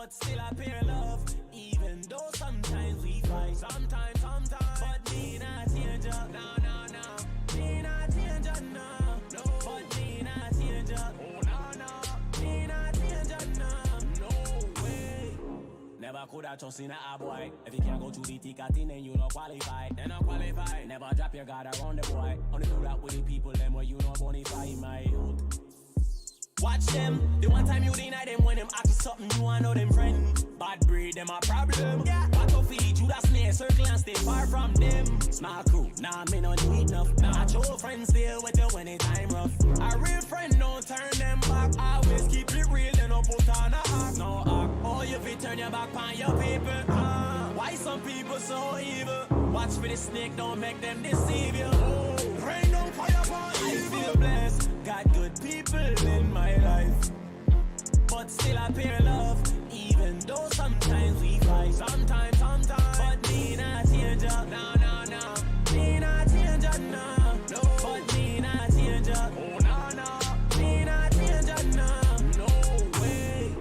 but still I pay love. Even though sometimes we fight, sometimes. But me not change up, no. Me not change up, no. But me not change up, oh no. Me not change up, no way. Never could have trust in a boy. If you can't go through the thick of thing, then you not qualified. Never drop your guard around the boy. Only do that with the people, them where you not bonify, my youth. Watch them, the one time you deny them when them ask something, you want know them friend. Bad breed, them a problem. Yeah. Watch out for the Judas snare, circle and stay far from them. Small crew, nah, me no need enough. Nah, your friends stay with you when it's time rough. A real friend don't turn them back. Always keep it real, they no put on a act. No act, oh you fit turn your back on your people. Why some people so evil? Watch for the snake, don't make them deceive you. Oh, rain on fire upon I feel blessed, got good people in my life, but still I pay love. Even though sometimes we fight, sometimes. But me not change up, no. Me not change up, no. But me not change up, oh no. Me not change up, no way.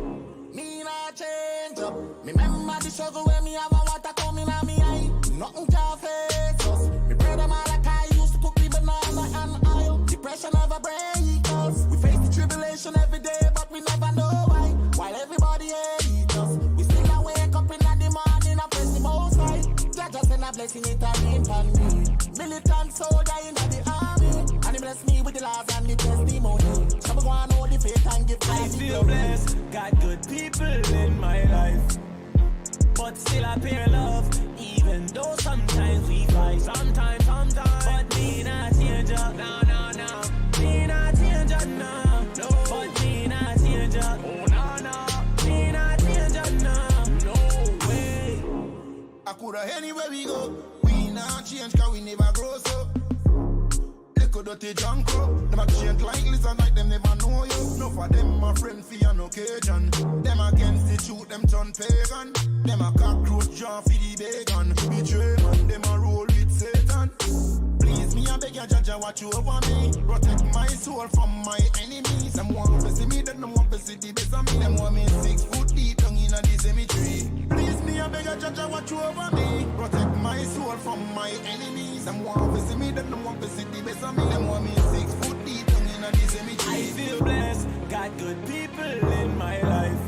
Me not change up. Me remember the struggle when me have a water coming on me eye. Nothing can face us. Me brother Amalek used to cook me banana and oil. Depression never break us. We face the tribulation every day, but we never know why. While everybody hates us, we still a wake up in the morning and press the most high. God just send a blessing, it a rain on me. Militant soldier in the army, and he bless me with the laws and the testimony. So we go and hold the faith and give I feel blessed, got good people in my life, but still I pay love. Even though sometimes we fight, sometimes. But me not change up, no. Me not change up, no. But me not change up, oh no. Me not change up, no way. I coulda anywhere we go. We not change cause we never grow so. Little dirty junk up. Them a change like listen like them never know you. No for them my friend for an occasion. Them against the truth, them turn pagan. Them a cockroach jaw for the bacon. Betray man, them a roll with Satan. Please me, I beg you, judge, watch you over me. Protect my soul from my enemies. Them want to see me, then them want to see the best of me. Them want me 6 foot deep down in the cemetery. Please me, I beg you, judge, watch you over me. Protect my soul from my enemies. Them want to see me, then them want to see the best of me. Them want me 6 foot deep down in the cemetery. I feel blessed, got good people in my life,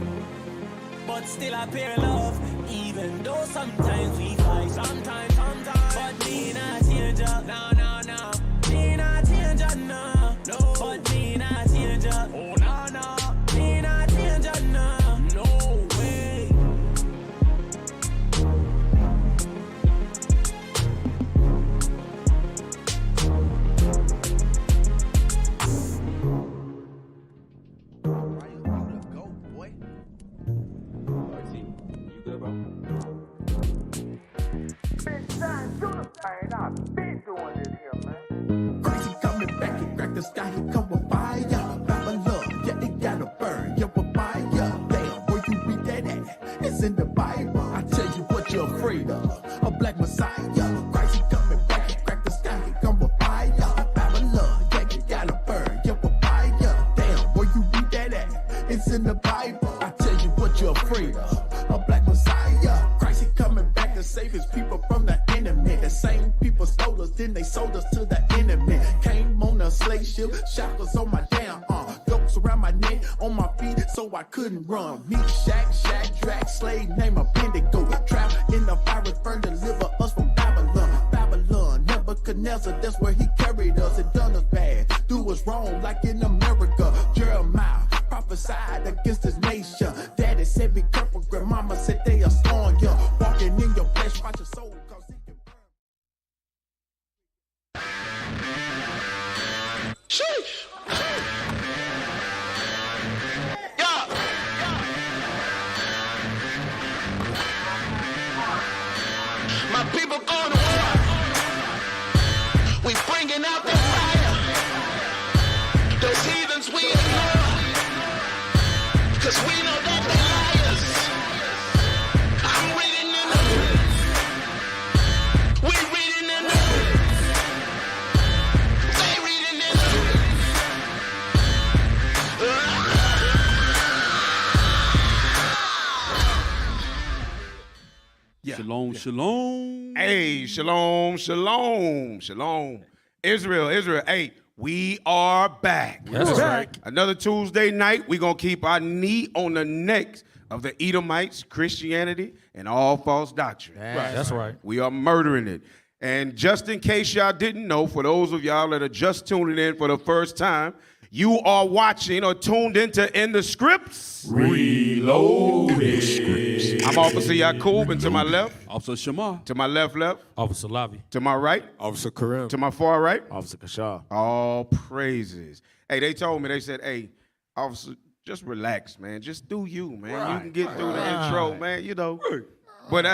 but still I pay love. Even though sometimes we fight, sometimes. But me not change up, no. Me not change up, no. But me not change up, oh no. Me not change up, no way. Why you want to go, boy? RT, you good, bro? I've been doing this here, man. Crazy coming back and crack the sky, he come with fire. Babylon, yeah, it gotta burn, yeah, with fire. Damn, where you read that at? It's in the Bible. I tell you what you're afraid of, a black messiah. Crazy coming back and crack the sky, he come with fire. Babylon, yeah, it gotta burn, yeah, with fire. Damn, where you read that at? It's in the Bible. I tell you what you're afraid of, a black messiah. Christ, he coming back to save his people from the enemy. The same people stole us, then they sold us to the enemy. Came on a slave ship, shackles on my damn arm, yokes around my neck, on my feet, so I couldn't run. Meat shack, drag, slave, name a Bendigo. Trap in the virus, burn, deliver us from Babylon. Babylon, Nebuchadnezzar, that's where he carried us. It done us bad, do us wrong, like in America. Jeremiah prophesied against his nation. Daddy said be careful, grandmama said they are strong. You walking in your flesh, watch your soul, cause it can burn. Sheesh! My people going to war. We bringing out the fire. Those heathens we ignore, 'cause we know that they're liars. I'm reading in the we reading in the they reading in the Shalom, shalom. Hey, shalom, shalom, shalom. Israel, hey, we are back. That's right. Another Tuesday night, we're going to keep our knee on the necks of the Edomites, Christianity, and all false doctrine. That's right. We are murdering it. And just in case y'all didn't know, for those of y'all that are just tuning in for the first time, you are watching or tuned into In the Scripts. Reloaded. I'm Officer Yaqub, and to my left. Officer Shamar. To my left. Officer Lavi. To my right. Officer Karim. To my far right. Officer Kashar. All praises. Hey, they told me, they said, hey, officer, just relax, man. Just do you, man. You can get through the intro, man, you know. But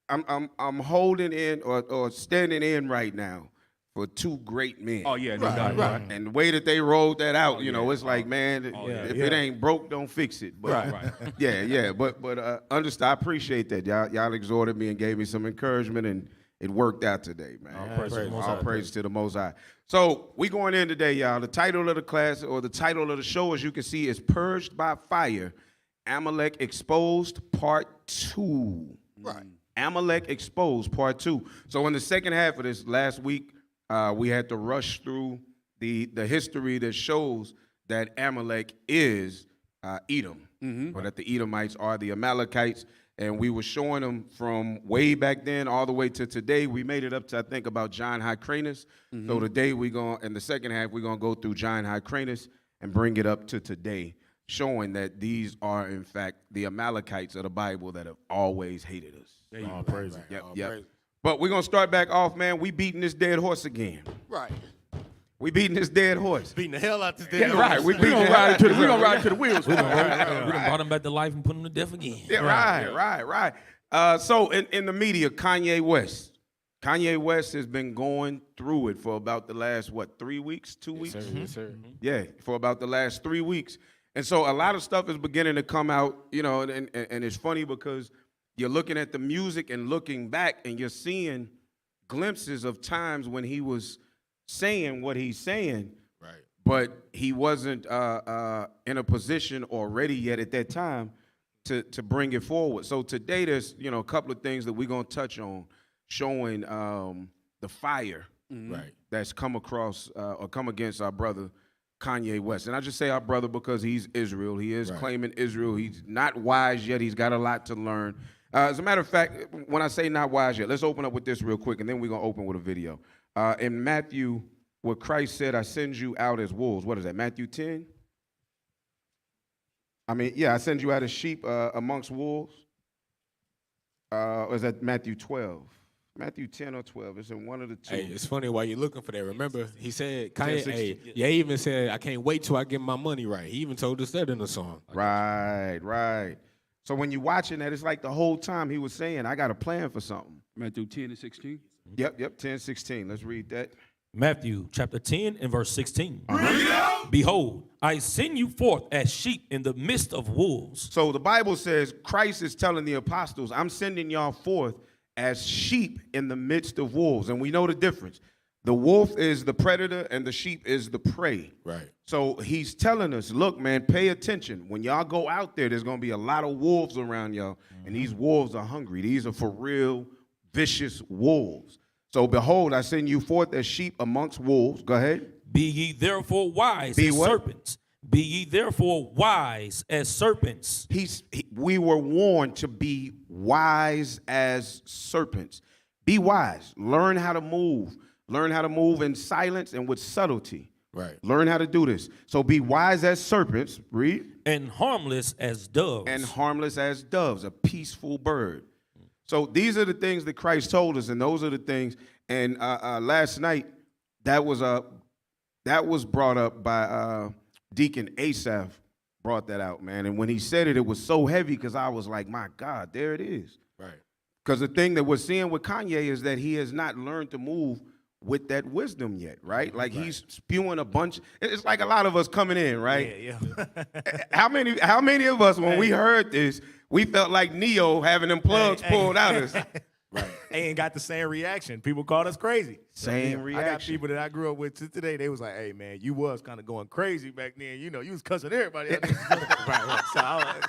I'm holding in or standing in right now for two great men. Oh, yeah, no doubt. Right. And the way that they rolled that out, you know, it's like, man, if it ain't broke, don't fix it. But yeah. But understand, I appreciate that. Y'all exhorted me and gave me some encouragement, and it worked out today, man. All praise to the Most High. So we going in today, y'all. The title of the class, or the title of the show, as you can see, is Purged by Fire, Amalek Exposed, Part 2. Right. Amalek Exposed, Part 2. So in the second half of this last week, we had to rush through the history that shows that Amalek is Edom, or that the Edomites are the Amalekites, and we were showing them from way back then all the way to today. We made it up to, I think, about John Hyrcanus. So today in the second half, we're going to go through John Hyrcanus and bring it up to today, showing that these are, in fact, the Amalekites of the Bible that have always hated us. All praise. Yep. But we're going to start back off, man. We beating this dead horse again. Right. We beating this dead horse. Beating the hell out this dead horse. Right. We're going to ride to the wheels. We done brought him back to life and put him to death again. Yeah, right. So in the media, Kanye West has been going through it for about the last, 3 weeks, 2 weeks? Yes, sir. Yeah, for about the last 3 weeks. And so a lot of stuff is beginning to come out, you know, and it's funny because you're looking at the music and looking back, and you're seeing glimpses of times when he was saying what he's saying, right? But he wasn't in a position or ready yet at that time to bring it forward. So today there's, you know, a couple of things that we're gonna touch on, showing the fire right that's come across or come against our brother Kanye West. And I just say our brother because he's Israel. He is claiming Israel. He's not wise yet. He's got a lot to learn. As a matter of fact, when I say not wise yet, let's open up with this real quick, and then we're going to open with a video. In Matthew, where Christ said, I send you out as wolves. What is that, Matthew 10? I send you out as sheep amongst wolves. Or is that Matthew 12? Matthew 10 or 12. It's in one of the two. Hey, it's funny while you're looking for that. Remember, he said, Kanye, he even said, I can't wait till I get my money right. He even told us that in the song. Right. So when you're watching that, it's like the whole time he was saying, I got a plan for something. Matthew 10 and 16. Yep, 10, 16. Let's read that. Matthew chapter 10 and verse 16. Behold, I send you forth as sheep in the midst of wolves. So the Bible says Christ is telling the apostles, I'm sending y'all forth as sheep in the midst of wolves. And we know the difference. The wolf is the predator and the sheep is the prey. Right. So he's telling us, look, man, pay attention. When y'all go out there, there's going to be a lot of wolves around y'all. And these wolves are hungry. These are for real vicious wolves. So behold, I send you forth as sheep amongst wolves. Go ahead. Be ye therefore wise as serpents. Be ye therefore wise as serpents. We were warned to be wise as serpents. Be wise. Learn how to move. Learn how to move in silence and with subtlety. Right. Learn how to do this. So be wise as serpents. Read. And harmless as doves. And harmless as doves, a peaceful bird. So these are the things that Christ told us, and those are the things. And last night, that was brought up by Deacon Asaph. Brought that out, man. And when he said it, it was so heavy because I was like, my God, there it is. Right. Because the thing that we're seeing with Kanye is that he has not learned to move with that wisdom yet, right? Like he's spewing a bunch. It's like a lot of us coming in, right? Yeah. How many of us, when we heard this, we felt like Neo having them plugs pulled out of us? Right. They ain't got the same reaction. People called us crazy. Same reaction. I got people that I grew up with today. They was like, "Hey, man, you was kind of going crazy back then. You know, you was cussing everybody." Right.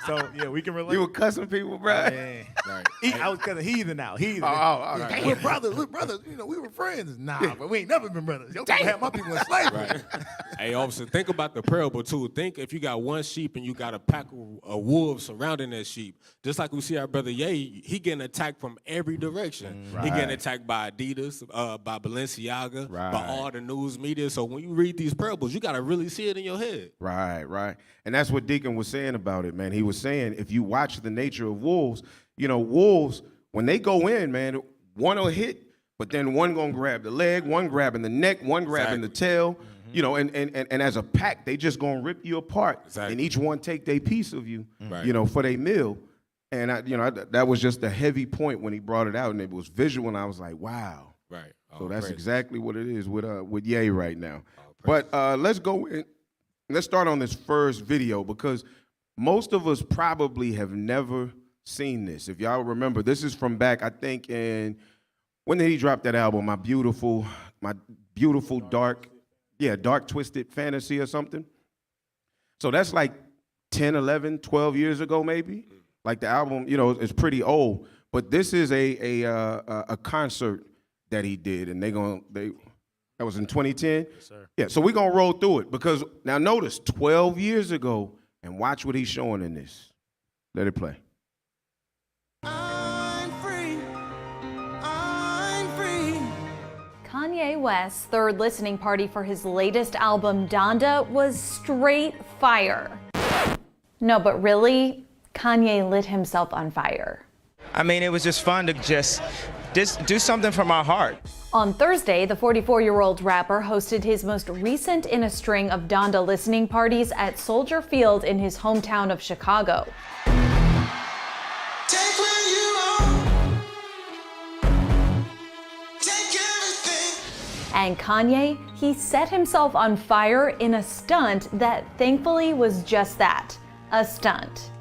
So So yeah, we can relate. You were cussing people, bro. Man. Right. I was cussing heathen out. Heathen. Right. We're brothers. We're brothers. You know, we were friends. Nah, but we ain't never been brothers. Yo, had my people in slavery. Right. Hey, officer, think about the parable too. Think if you got one sheep and you got a pack of wolves surrounding that sheep. Just like we see our brother Ye, he getting attacked from every direction. He getting attacked by Adidas, by Balenciaga, by all the news media. So when you read these parables, you got to really see it in your head. Right. And that's what Deacon was saying about it, man. He was saying if you watch the nature of wolves, wolves, when they go in, man, one will hit, but then one gonna grab the leg, one grabbing the neck, one grabbing the tail, and as a pack, they just gonna rip you apart, and each one take their piece of you, for their meal. And that was just a heavy point when he brought it out, and it was visual, and I was like, wow. Right. So that's exactly what it is with Ye right now. But let's go in. Let's start on this first video because most of us probably have never seen this. If y'all remember, this is from back, I think, when did he drop that album? My beautiful dark twisted fantasy or something. So that's like 10, 11, 12 years ago maybe. Like the album, is pretty old. But this is a concert that he did, and that was in 2010? Yes, sir. Yeah, so we're going to roll through it because now notice 12 years ago, and watch what he's showing in this. Let it play. I'm free. I'm free. Kanye West's third listening party for his latest album, Donda, was straight fire. No, but really, Kanye lit himself on fire. I mean, it was just fun to just do something from our heart. On Thursday, the 44-year-old rapper hosted his most recent in a string of Donda listening parties at Soldier Field in his hometown of Chicago. And Kanye, he set himself on fire in a stunt that thankfully was just that, a stunt.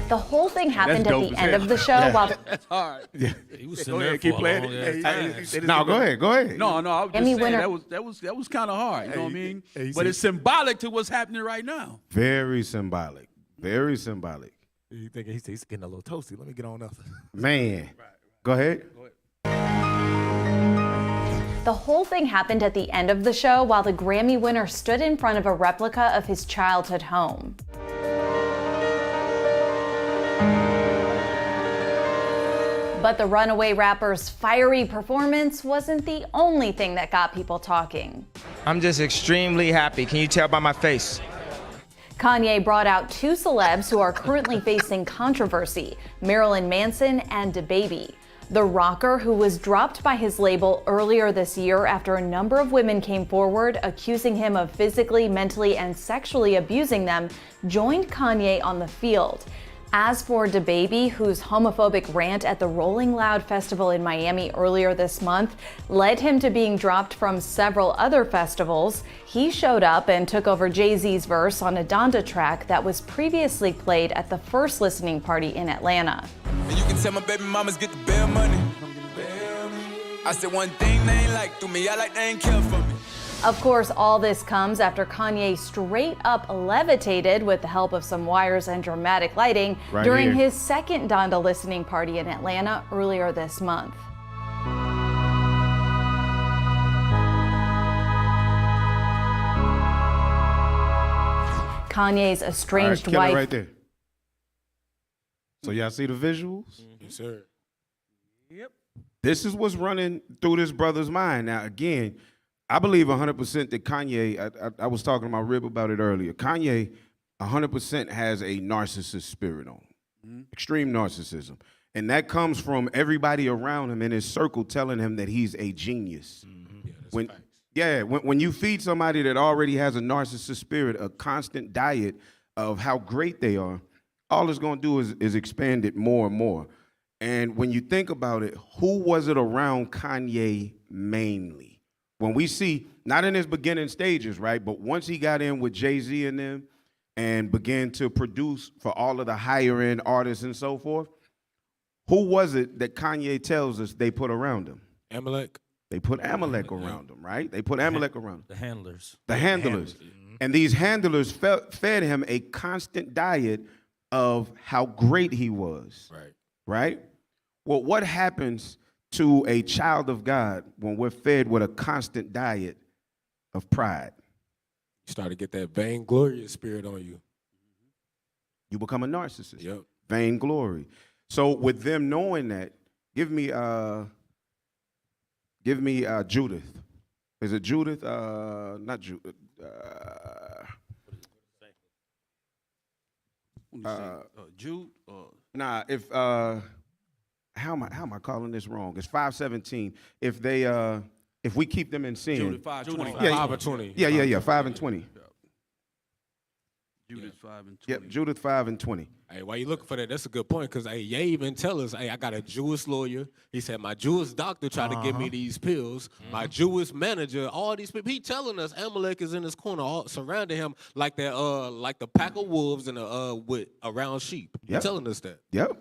The whole thing happened at the end of the show while That's hard. Yeah. He was Go sitting there ahead, keep for a playing long it. ass time. No, go ahead. No, I was just Emmy saying winner. that was kind of hard. You know what I mean? Hey, But it's symbolic to what's happening right now. Very symbolic. Very symbolic. You think he's getting a little toasty? Let me get on up. Man. Go ahead. the whole thing happened at the end of the show while the Grammy winner stood in front of a replica of his childhood home. But the runaway rapper's fiery performance wasn't the only thing that got people talking. I'm just extremely happy. Can you tell by my face? Kanye brought out two celebs who are currently facing controversy, Marilyn Manson and DaBaby. The rocker, who was dropped by his label earlier this year after a number of women came forward accusing him of physically, mentally, and sexually abusing them, joined Kanye on the field. As for DaBaby, whose homophobic rant at the Rolling Loud Festival in Miami earlier this month led him to being dropped from several other festivals, he showed up and took over Jay-Z's verse on a Donda track that was previously played at the first listening party in Atlanta. And you can tell my baby mamas get the bail money. I said one thing they ain't like through me, I like they ain't care for me. Of course, all this comes after Kanye straight up levitated with the help of some wires and dramatic lighting during his second Donda listening party in Atlanta earlier this month. Kanye's estranged wife. Right there. So y'all see the visuals? Yes, sir. Yep. This is what's running through this brother's mind. Now, again, I believe 100% that Kanye, I was talking to my rib about it earlier. Kanye 100% has a narcissist spirit on him, extreme narcissism. And that comes from everybody around him in his circle telling him that he's a genius. When you feed somebody that already has a narcissist spirit, a constant diet of how great they are, all it's going to do is expand it more and more. And when you think about it, who was it around Kanye mainly? When we see, not in his beginning stages, right, but once he got in with Jay-Z and them and began to produce for all of the higher end artists and so forth, who was it that Kanye tells us they put around him? Amalek. They put Amalek around him, right? They put Amalek around him. The handlers. The handlers. And these handlers fed him a constant diet of how great he was. Right. Right? Well, what happens to a child of God when we're fed with a constant diet of pride? You start to get that vainglorious spirit on you. You become a narcissist. Yep. Vainglory. So with them knowing that, give me Judith. Is it Judith? Not Judith. Jude. Nah. If how am I calling this wrong? It's 5:17. If we keep them in sin. Judith 5:20. Yeah, 5 and 20. Yeah. 5 and 20. Judith 5 and 20. Yep. Judith 5 and 20. Hey, why you looking for that? That's a good point, because hey, Ye even tell us, hey, I got a Jewish lawyer. He said my Jewish doctor tried to give me these pills. My Jewish manager, all these people. He telling us Amalek is in his corner, all surrounding him like that, like the pack of wolves and with around sheep. He telling us that. Yep.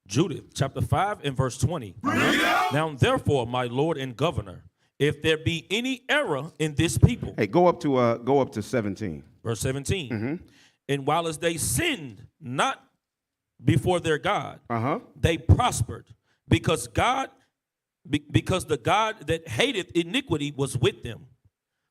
Judith chapter 5 and verse 20. Now therefore, my Lord and Governor, if there be any error in this people. Hey, go up to 17. Verse 17. And while as they sinned not before their God, they prospered, because because the God that hateth iniquity was with them.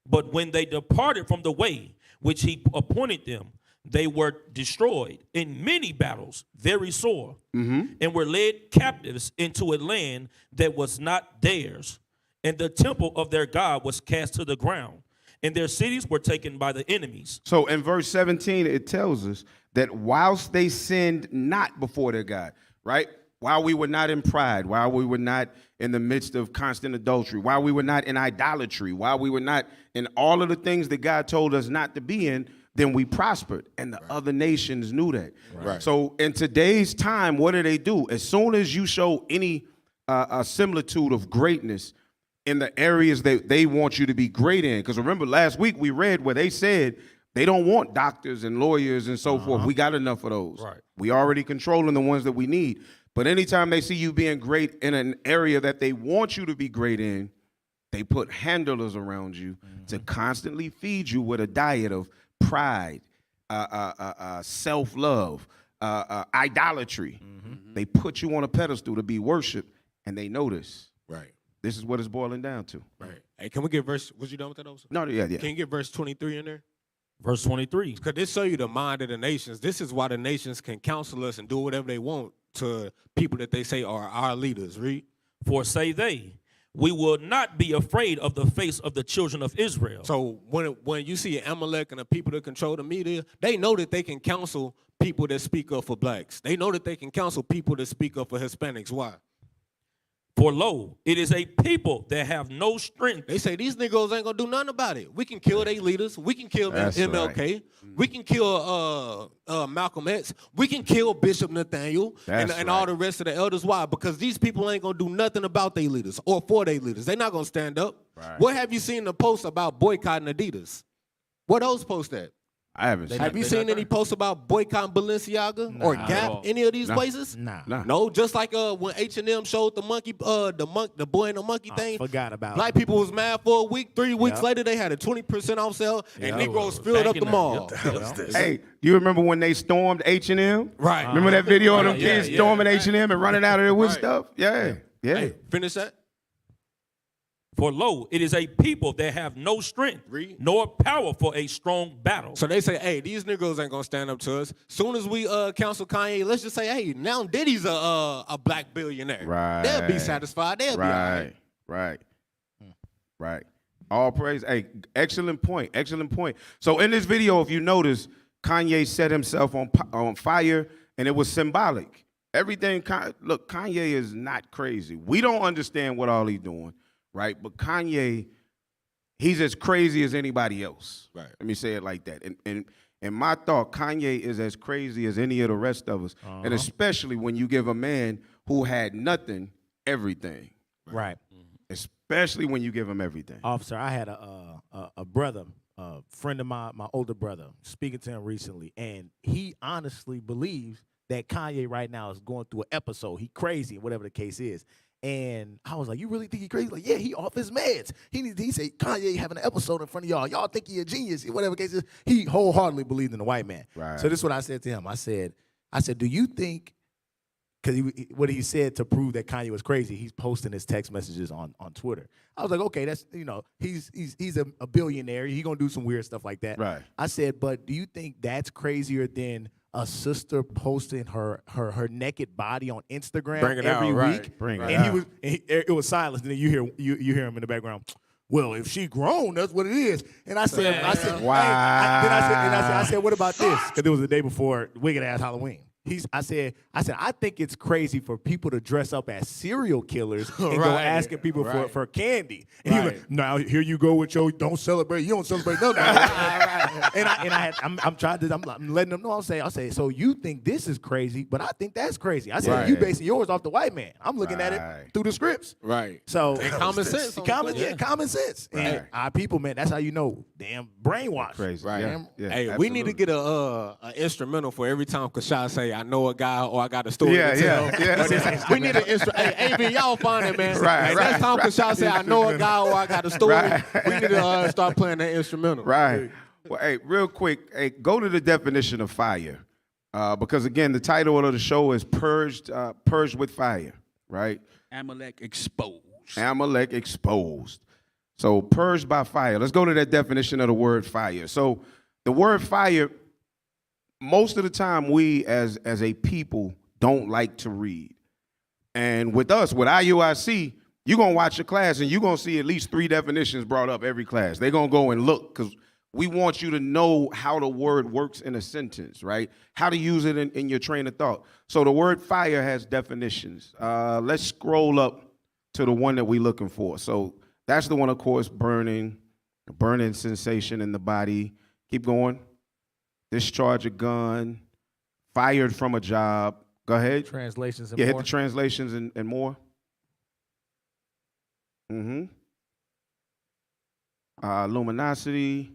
But when they departed from the way which he appointed them, they were destroyed in many battles, very sore, and were led captives into a land that was not theirs. And the temple of their God was cast to the ground, and their cities were taken by the enemies. So in verse 17, it tells us that whilst they sinned not before their God, right? While we were not in pride, while we were not in the midst of constant adultery, while we were not in idolatry, while we were not in all of the things that God told us not to be in, then we prospered. And the other nations knew that. Right. So in today's time, what do? As soon as you show any similitude of greatness in the areas that they want you to be great in, because remember last week we read where they said they don't want doctors and lawyers and so forth. We got enough of those. Right. We already controlling the ones that we need. But anytime they see you being great in an area that they want you to be great in, they put handlers around you to constantly feed you with a diet of pride, self-love, idolatry. They put you on a pedestal to be worshiped, and they notice. Right. This is what it's boiling down to. Right. Hey, can we get verse? Was you done with that also? No, yeah. Can you get verse 23 in there? Verse 23. Because this show you the mind of the nations. This is why the nations can counsel us and do whatever they want to people that they say are our leaders. Read. For say they, we will not be afraid of the face of the children of Israel. So when you see Amalek and the people that control the media, they know that they can counsel people that speak up for blacks. They know that they can counsel people that speak up for Hispanics. Why? For lo, it is a people that have no strength. They say these niggas ain't gonna do nothing about it. We can kill their leaders. We can kill MLK. Right. We can kill Malcolm X. We can kill Bishop Nathaniel and all the rest of the elders. Why? Because these people ain't gonna do nothing about their leaders or for their leaders. They're not gonna stand up. Right. What have you seen the post about boycotting Adidas? What those posts at? I haven't seen. Have you seen any posts about boycotting Balenciaga or Gap? Any of these places? Nah. No, just like when H&M showed the monkey, the boy and the monkey thing. Forgot about Black people was mad for a week. 3 weeks later, they had a 20% off sale, and Negroes filled up the mall. Hey, do you remember when they stormed H&M? Right. Remember that video of them kids storming H&M and running out of there with stuff? Yeah. Hey, finish that. For lo, it is a people that have no strength, nor power for a strong battle. So they say, hey, these niggas ain't gonna stand up to us. Soon as we counsel Kanye, let's just say, hey, now Diddy's a black billionaire. Right. They'll be satisfied. They'll be all right. Right. All praise. Hey, excellent point. So in this video, if you notice, Kanye set himself on fire, and it was symbolic. Everything. Look, Kanye is not crazy. We don't understand what all he's doing. Right, but Kanye, he's as crazy as anybody else. Right. Let me say it like that. And my thought, Kanye is as crazy as any of the rest of us, and especially when you give a man who had nothing everything. Right. Especially when you give him everything. Officer, I had a brother, a friend of my older brother, speaking to him recently, and he honestly believes that Kanye right now is going through an episode. He crazy, whatever the case is. And I was like, you really think he crazy? Like, yeah, he off his meds. He said, Kanye having an episode in front of y'all. Y'all think he a genius. Whatever case is, he wholeheartedly believed in the white man. Right. So this is what I said to him. I said, do you think, because what he said to prove that Kanye was crazy, he's posting his text messages on Twitter. I was like, okay, that's, he's a billionaire. He gonna do some weird stuff like that. Right. I said, but do you think that's crazier than a sister posting her naked body on Instagram every week? It was silence, and then you hear him in the background. Well, if she grown, that's what it is. And I said, wow. I said, what about this? Because it was the day before wicked ass Halloween. I said, I think it's crazy for people to dress up as serial killers and go asking people for candy. And he was like, now here you go with your don't celebrate. You don't celebrate nothing. I'm letting them know. I'll say, so you think this is crazy, but I think that's crazy. I said, you basing yours off the white man. I'm looking at it through the scripts. Right. So and common sense. Common sense. Right. And our people, man, that's how you know, damn brainwashed. Crazy. Right. Yeah, hey, absolutely. we need to get a instrumental for every time Kashad say, I know a guy or I got a story to tell. We need an instrumental. Hey, AV, y'all find it, man. Right. Next time Kashad say, I know a guy or I got a story, we need to start playing that instrumental. Right. Well, hey, real quick, go to the definition of fire. Because, again, the title of the show is Purged with Fire, right? Amalek exposed. Amalek exposed. So purged by fire. Let's go to that definition of the word fire. So the word fire, most of the time we as a people don't like to read. And with us, with IUIC, you're going to watch a class and you're going to see at least 3 definitions brought up every class. They're going to go and look because we want you to know how the word works in a sentence, right? How to use it in your train of thought. So the word fire has definitions. Let's scroll up to the one that we're looking for. So that's the one, of course, burning sensation in the body. Keep going. Discharge a gun, fired from a job. Go ahead. Translations and more. more. Hit the translations and more. Luminosity.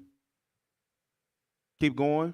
Keep going.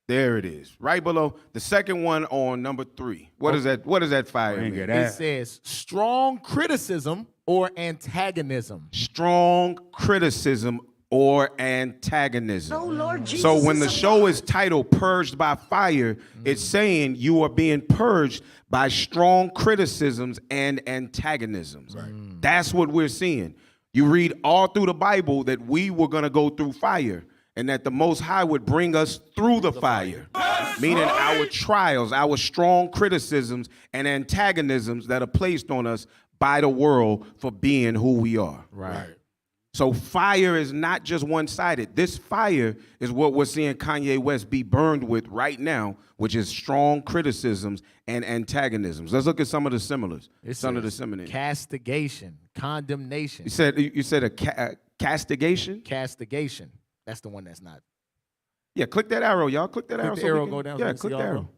There it is. Right below the second one on number 3. What is that? What does that fire mean? It says strong criticism or antagonism. Strong criticism or antagonism. Oh, Lord Jesus. So when the show is titled Purged by Fire, it's saying you are being purged by strong criticisms and antagonisms. Right. That's what we're seeing. You read all through the Bible that we were going to go through fire and that the Most High would bring us through the fire, meaning our trials, our strong criticisms and antagonisms that are placed on us by the world for being who we are. Right. So fire is not just one-sided. This fire is what we're seeing Kanye West be burned with right now, which is strong criticisms and antagonisms. Let's look at some of the similars. Some of the synonyms. Castigation, condemnation. You said a castigation? Castigation. That's the one that's not. Yeah, click that arrow, y'all. Click that arrow. The arrow go down. Yeah, click the arrow.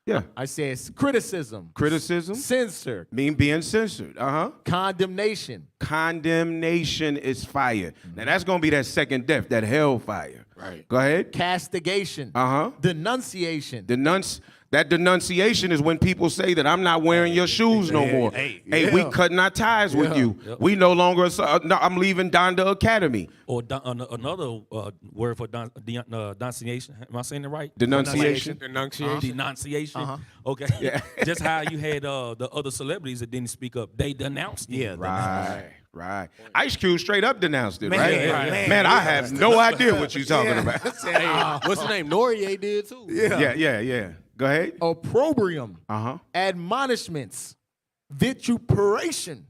Yeah. I says criticism. Criticism. Censored. Mean being censored. Condemnation. Condemnation is fire. Now that's gonna be that second death, that hell fire. Right. Go ahead. Castigation. Denunciation. That denunciation is when people say that I'm not wearing your shoes no more. Hey, we cutting our ties with you. Yep. We no longer. I'm leaving Donda Academy. Or another word for denunciation. Am I saying it right? Denunciation. Denunciation. Okay. Yeah. Just how you had the other celebrities that didn't speak up. They denounced it. Yeah. Right. Ice Cube straight up denounced it, right? Man, I have no idea what you're talking about. What's the name? Noriega did too. Yeah. Go ahead. Opprobrium. Admonishments. Vituperation.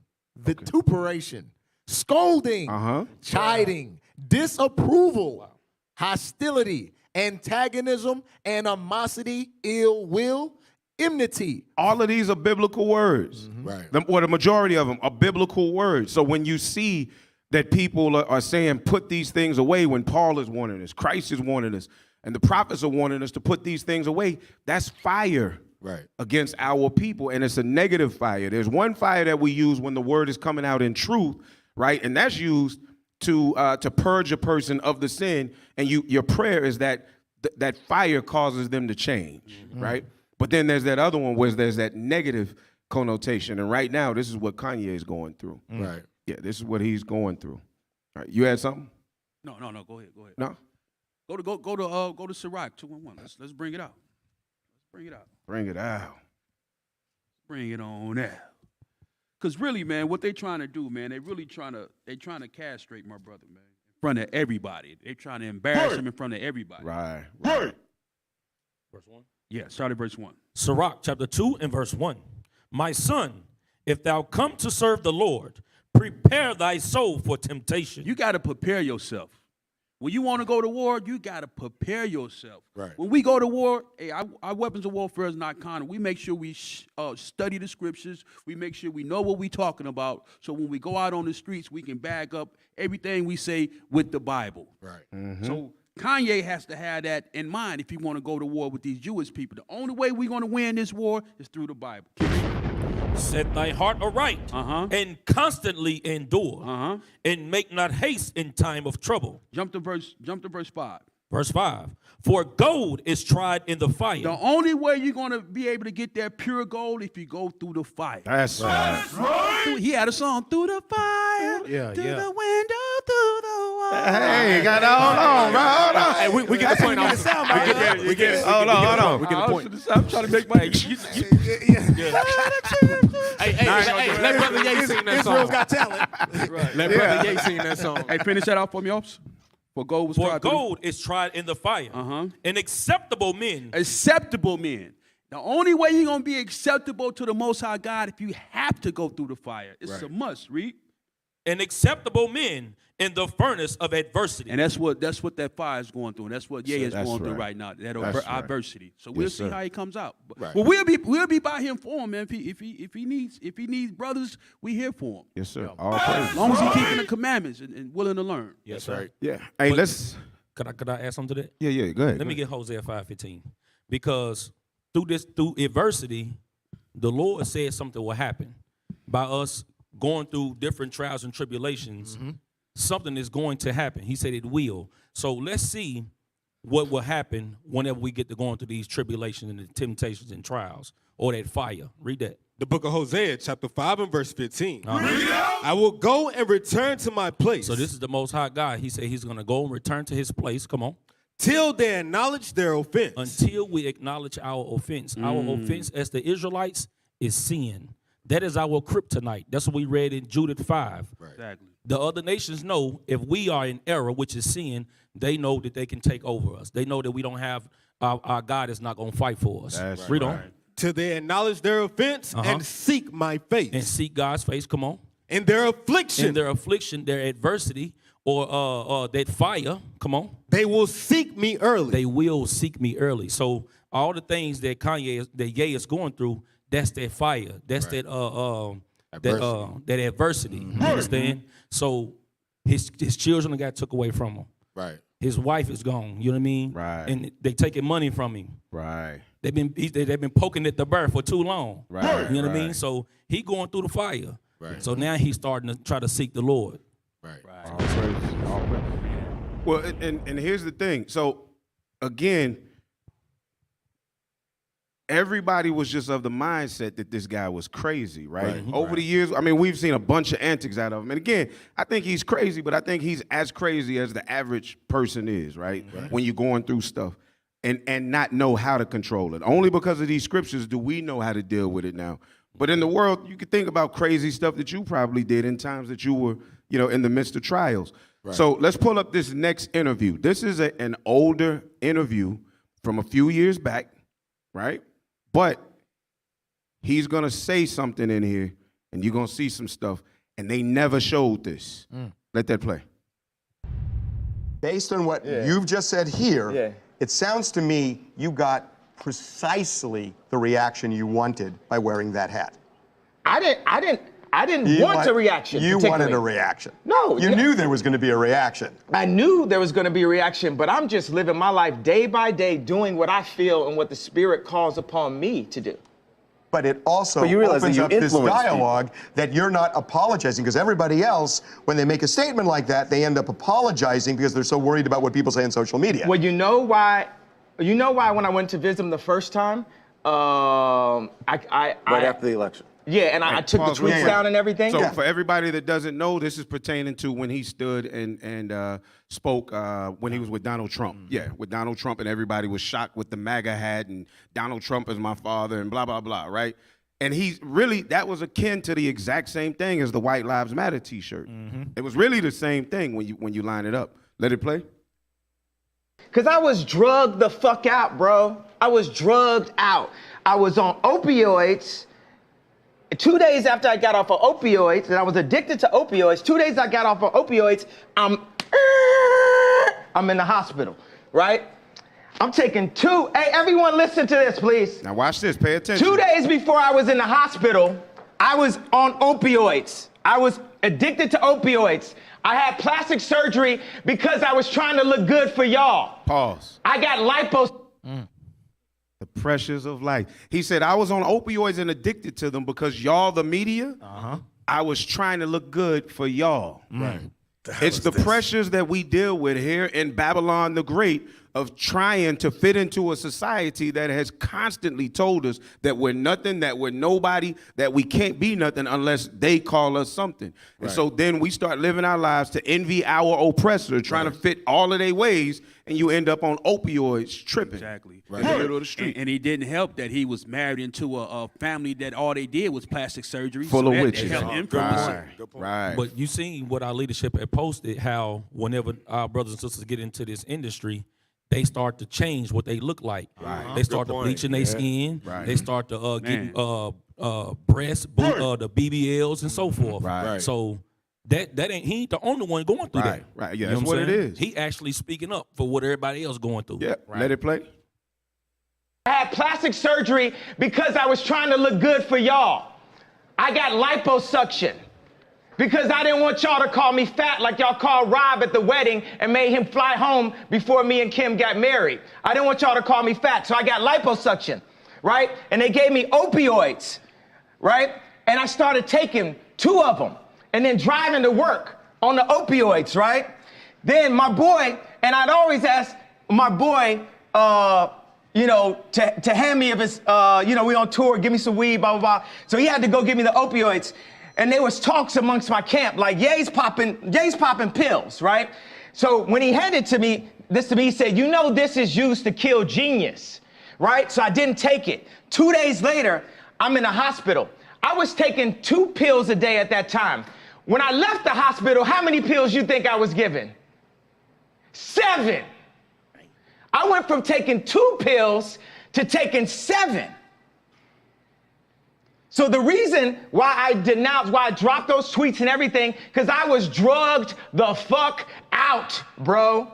Scolding. Chiding. Disapproval. Hostility. Antagonism. Animosity. Ill will. Enmity. All of these are biblical words. Right. Or the majority of them are biblical words. So when you see that people are saying put these things away, when Paul is warning us, Christ is warning us, and the prophets are warning us to put these things away, that's fire against our people, and it's a negative fire. There's one fire that we use when the word is coming out in truth, right? And that's used to purge a person of the sin, and your prayer is that that fire causes them to change, right? But then there's that other one where there's that negative connotation. And right now, this is what Kanye is going through. Right. Yeah, this is what he's going through. All right, you had something? No. Go ahead. No. Go to Sirach 211. Let's bring it out. Bring it out. Bring it on out. Cause really, man, what they trying to do, man, they trying to castrate my brother, man, in front of everybody. They trying to embarrass him in front of everybody. Right. Verse 1. Yeah, start at verse 1. Sirach chapter 2 and verse 1. My son, if thou come to serve the Lord, prepare thy soul for temptation. You got to prepare yourself. When you want to go to war, you got to prepare yourself. Right. When we go to war, hey, our weapons of warfare is not carnal. We make sure we study the scriptures. We make sure we know what we're talking about. So when we go out on the streets, we can back up everything we say with the Bible. Right. Mm-hmm. So Kanye has to have that in mind if he want to go to war with these Jewish people. The only way we're going to win this war is through the Bible. Set thy heart aright, and constantly endure, and make not haste in time of trouble. Jump to verse 5. Verse 5. For gold is tried in the fire. The only way you're going to be able to get that pure gold if you go through the fire. That's right. He had a song, through the fire, through the window, through the wall. Hey, got hold on, bro. Hold on. Hey, we get the point off. We get it. Hold on. We get the point. I'm trying to make my... Hey, let Brother Ye sing that song. Israel's got talent. Let Brother Ye sing that song. Hey, finish that out for me, Ops. For gold is tried in the fire. And acceptable men. Acceptable men. The only way you're going to be acceptable to the Most High God if you have to go through the fire. It's a must, read. And acceptable men in the furnace of adversity. And that's what that fire is going through. And that's what Ye is going through right now. That adversity. So we'll see how he comes out. But, well, we'll be by him for him, man. If he needs brothers, we here for him. Yes, sir. All praise. As long as he keeping the commandments and willing to learn. Yes, sir. Yeah. Hey, Could I add something to that? Yeah. Go ahead. Let me get Hosea 5:15, because through adversity, the Lord said something will happen by us going through different trials and tribulations. Something is going to happen. He said it will. So let's see what will happen whenever we get to going through these tribulations and the temptations and trials, or that fire. Read that. The book of Hosea, chapter 5 and verse 15. I will go and return to my place. So this is the Most High God. He said he's going to go and return to his place. Come on. Till they acknowledge their offense. Until we acknowledge our offense. Our offense as the Israelites is sin. That is our kryptonite. That's what we read in Judith 5. Right. Exactly. The other nations know if we are in error, which is sin, they know that they can take over us. They know that we don't have, our God is not going to fight for us. That's Read right. on. Till they acknowledge their offense and seek my face. And seek God's face. Come on. In their affliction. In their affliction, their adversity, or that fire. Come on. They will seek me early. They will seek me early. So all the things that that Ye is going through, that's that fire. That's that adversity. You understand? So his children got took away from him. Right. His wife is gone. You know what I mean? Right. And they taking money from him. Right. They've been poking at the bear for too long. Right. You know what I mean? So he going through the fire. Right. So now he's starting to try to seek the Lord. Right. All praise. Well, and here's the thing. So again, everybody was just of the mindset that this guy was crazy, right? Over the years, I mean, we've seen a bunch of antics out of him. And again, I think he's crazy, but I think he's as crazy as the average person is, right? When you're going through stuff and not know how to control it. Only because of these scriptures do we know how to deal with it now. But in the world, you could think about crazy stuff that you probably did in times that you were, in the midst of trials. Right. So let's pull up this next interview. This is an older interview from a few years back, right? But he's going to say something in here, and you're going to see some stuff, and they never showed this. Let that play. Based on what you've just said here, it sounds to me you got precisely the reaction you wanted by wearing that hat. I didn't want a reaction. You wanted a reaction. No. You knew there was going to be a reaction. I knew there was going to be a reaction, but I'm just living my life day by day, doing what I feel and what the Spirit calls upon me to do. But it also opens up this dialogue that you're not apologizing, because everybody else, when they make a statement like that, they end up apologizing because they're so worried about what people say on social media. Well, you know why when I went to visit him the first time, right after the election. Yeah, and I took the tweets down and everything. So for everybody that doesn't know, this is pertaining to when he stood and spoke when he was with Donald Trump. Yeah, with Donald Trump, and everybody was shocked with the MAGA hat and Donald Trump is my father and blah, blah, blah, right? And he's really, that was akin to the exact same thing as the White Lives Matter t-shirt. It was really the same thing when you line it up. Let it play. Because I was drugged the fuck out, bro. I was drugged out. I was on opioids. 2 days after I got off of opioids, and I was addicted to opioids, 2 days I got off of opioids, I'm in the hospital, right? I'm taking hey, everyone listen to this, please. Now watch this, pay attention. 2 days before I was in the hospital, I was on opioids. I was addicted to opioids. I had plastic surgery because I was trying to look good for y'all. Pause. I got lipo. The pressures of life. He said, I was on opioids and addicted to them because y'all, the media, I was trying to look good for y'all. Right. It's the pressures that we deal with here in Babylon the Great of trying to fit into a society that has constantly told us that we're nothing, that we're nobody, that we can't be nothing unless they call us something. And so then we start living our lives to envy our oppressor, trying to fit all of their ways, and you end up on opioids tripping. Exactly. In the middle of the street. And he didn't help that he was married into a family that all they did was plastic surgery. Full of that witches. helped influence it. Right. But you seen what our leadership had posted, how whenever our brothers and sisters get into this industry, they start to change what they look like. Right. They start to bleaching their skin. Right. They start to get breasts, the BBLs and so forth. Right. So that ain't, he ain't the only one going through that. Right. You Yeah, know that's what it is. He actually speaking up for what everybody else going through. Yeah. Let it play. I had plastic surgery because I was trying to look good for y'all. I got liposuction because I didn't want y'all to call me fat like y'all called Rob at the wedding and made him fly home before me and Kim got married. I didn't want y'all to call me fat, so I got liposuction, right? And they gave me opioids, right? And I started taking 2 of them and then driving to work on the opioids, right? Then my boy, and I'd always ask my boy, to hand me if it's, we on tour, give me some weed, blah, blah, blah. So he had to go give me the opioids. And there was talks amongst my camp, like Ye's popping pills, right? So when he handed this to me, he said, this is used to kill genius, right? So I didn't take it. 2 days later, I'm in the hospital. I was taking 2 pills a day at that time. When I left the hospital, how many pills you think I was given? 7. I went from taking 2 pills to taking 7. So the reason why I dropped those tweets and everything, because I was drugged the fuck out, bro.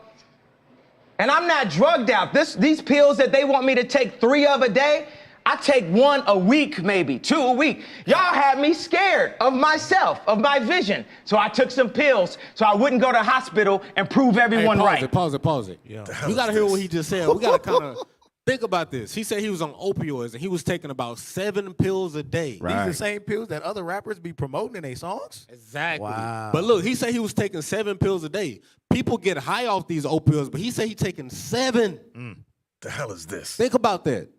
And I'm not drugged out. These pills that they want me to take 3 of a day, I take 1 a week, maybe 2 a week. Y'all had me scared of myself, of my vision. So I took some pills so I wouldn't go to the hospital and prove everyone right. Pause it. Yeah. You got to hear what he just said. We got to kind of think about this. He said he was on opioids and he was taking about 7 pills a day. These are the same pills that other rappers be promoting in their songs? Exactly. Wow. But look, he said he was taking 7 pills a day. People get high off these opioids, but he said he's taking 7. The hell is this? Think about that.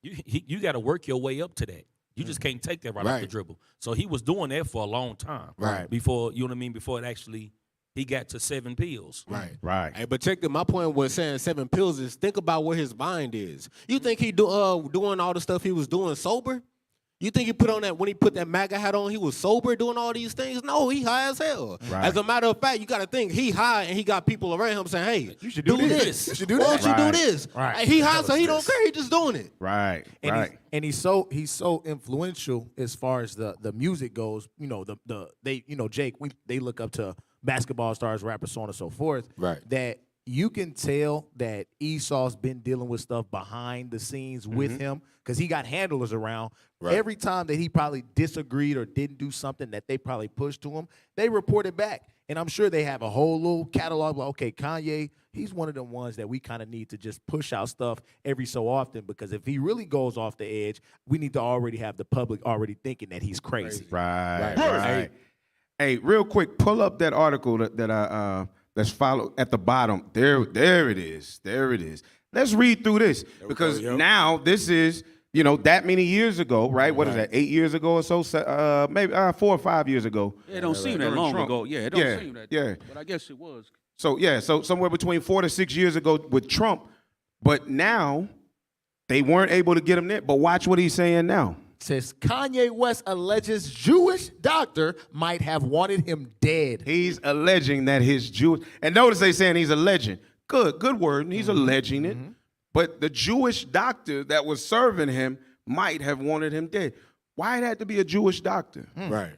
You got to work your way up to that. You just can't take that right off the dribble. So he was doing that for a long time. Right. Before, you know what I mean, before it actually, he got to 7 pills. Right. Hey, but check that. My point was saying 7 pills is think about where his mind is. You think he doing all the stuff he was doing sober? You think he put on that, when he put that MAGA hat on, he was sober doing all these things? No, he high as hell. Right. As a matter of fact, you got to think he high and he got people around him saying, hey, you should do this. You should do that. Why don't you do this? Right. Hey, he high, so he don't care. He just doing it. Right. And he's so influential as far as the music goes. Jake, they look up to basketball stars, rappers, so on and so forth. Right. That you can tell that Esau's been dealing with stuff behind the scenes with him because he got handlers around. Right. Every time that he probably disagreed or didn't do something that they probably pushed to him, they reported back. And I'm sure they have a whole little catalog like, okay, Kanye, he's one of them ones that we kind of need to just push out stuff every so often because if he really goes off the edge, we need to already have the public already thinking that he's crazy. Right. Hey, real quick, pull up that article that I let's follow at the bottom. There it is. Let's read through this because now this is you know, that many years ago, right? What is that, 8 years ago or so? Maybe 4 or 5 years ago. It don't seem that long ago. Yeah, it don't seem that. Yeah. But I guess it was. So, yeah, so somewhere between 4 to 6 years ago with Trump. But now, they weren't able to get him there. But watch what he's saying now. Says Kanye West alleges Jewish doctor might have wanted him dead. He's alleging that his Jewish, and notice they saying he's alleging. Good word, and he's alleging it. But the Jewish doctor that was serving him might have wanted him dead. Why it had to be a Jewish doctor? Right.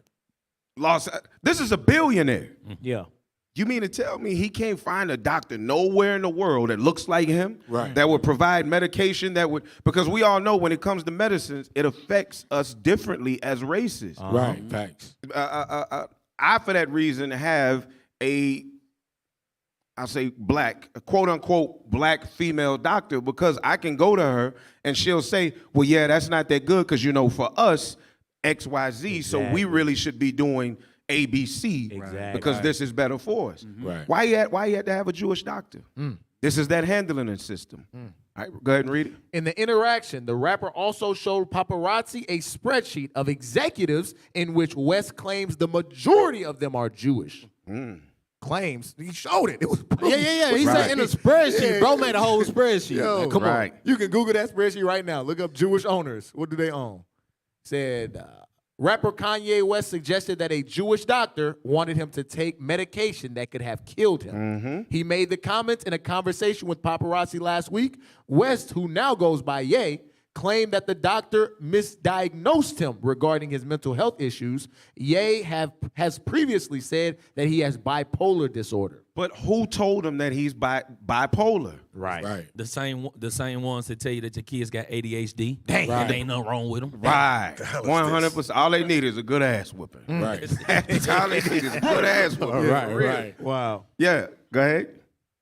This is a billionaire. Yeah. You mean to tell me he can't find a doctor nowhere in the world that looks like him? Right. That would provide medication that would, because we all know when it comes to medicines, it affects us differently as races. Right, facts. I, for that reason, have a quote unquote black female doctor, because I can go to her and she'll say, well, yeah, that's not that good because, you know, for us, XYZ, so we really should be doing ABC because this is better for us. Right. Why you had to have a Jewish doctor? This is that handling system. All right, go ahead and read it. In the interaction, the rapper also showed paparazzi a spreadsheet of executives in which West claims the majority of them are Jewish. Claims. He showed it. It was Yeah. He said in a spreadsheet. Bro made a whole spreadsheet. Yo, Come on. You can Google that spreadsheet right now. Look up Jewish owners. What do they own? Said rapper Kanye West suggested that a Jewish doctor wanted him to take medication that could have killed him. He made the comments in a conversation with paparazzi last week. West, who now goes by Ye, claimed that the doctor misdiagnosed him regarding his mental health issues. Ye has previously said that he has bipolar disorder. But who told him that he's bipolar? Right. The same ones that tell you that your kids got ADHD. Dang. Right. There ain't nothing wrong with them. Right. 100%. All they need is a good ass whooping. Right. That's all they need is a good ass whooping. Right. Wow. Yeah, go ahead.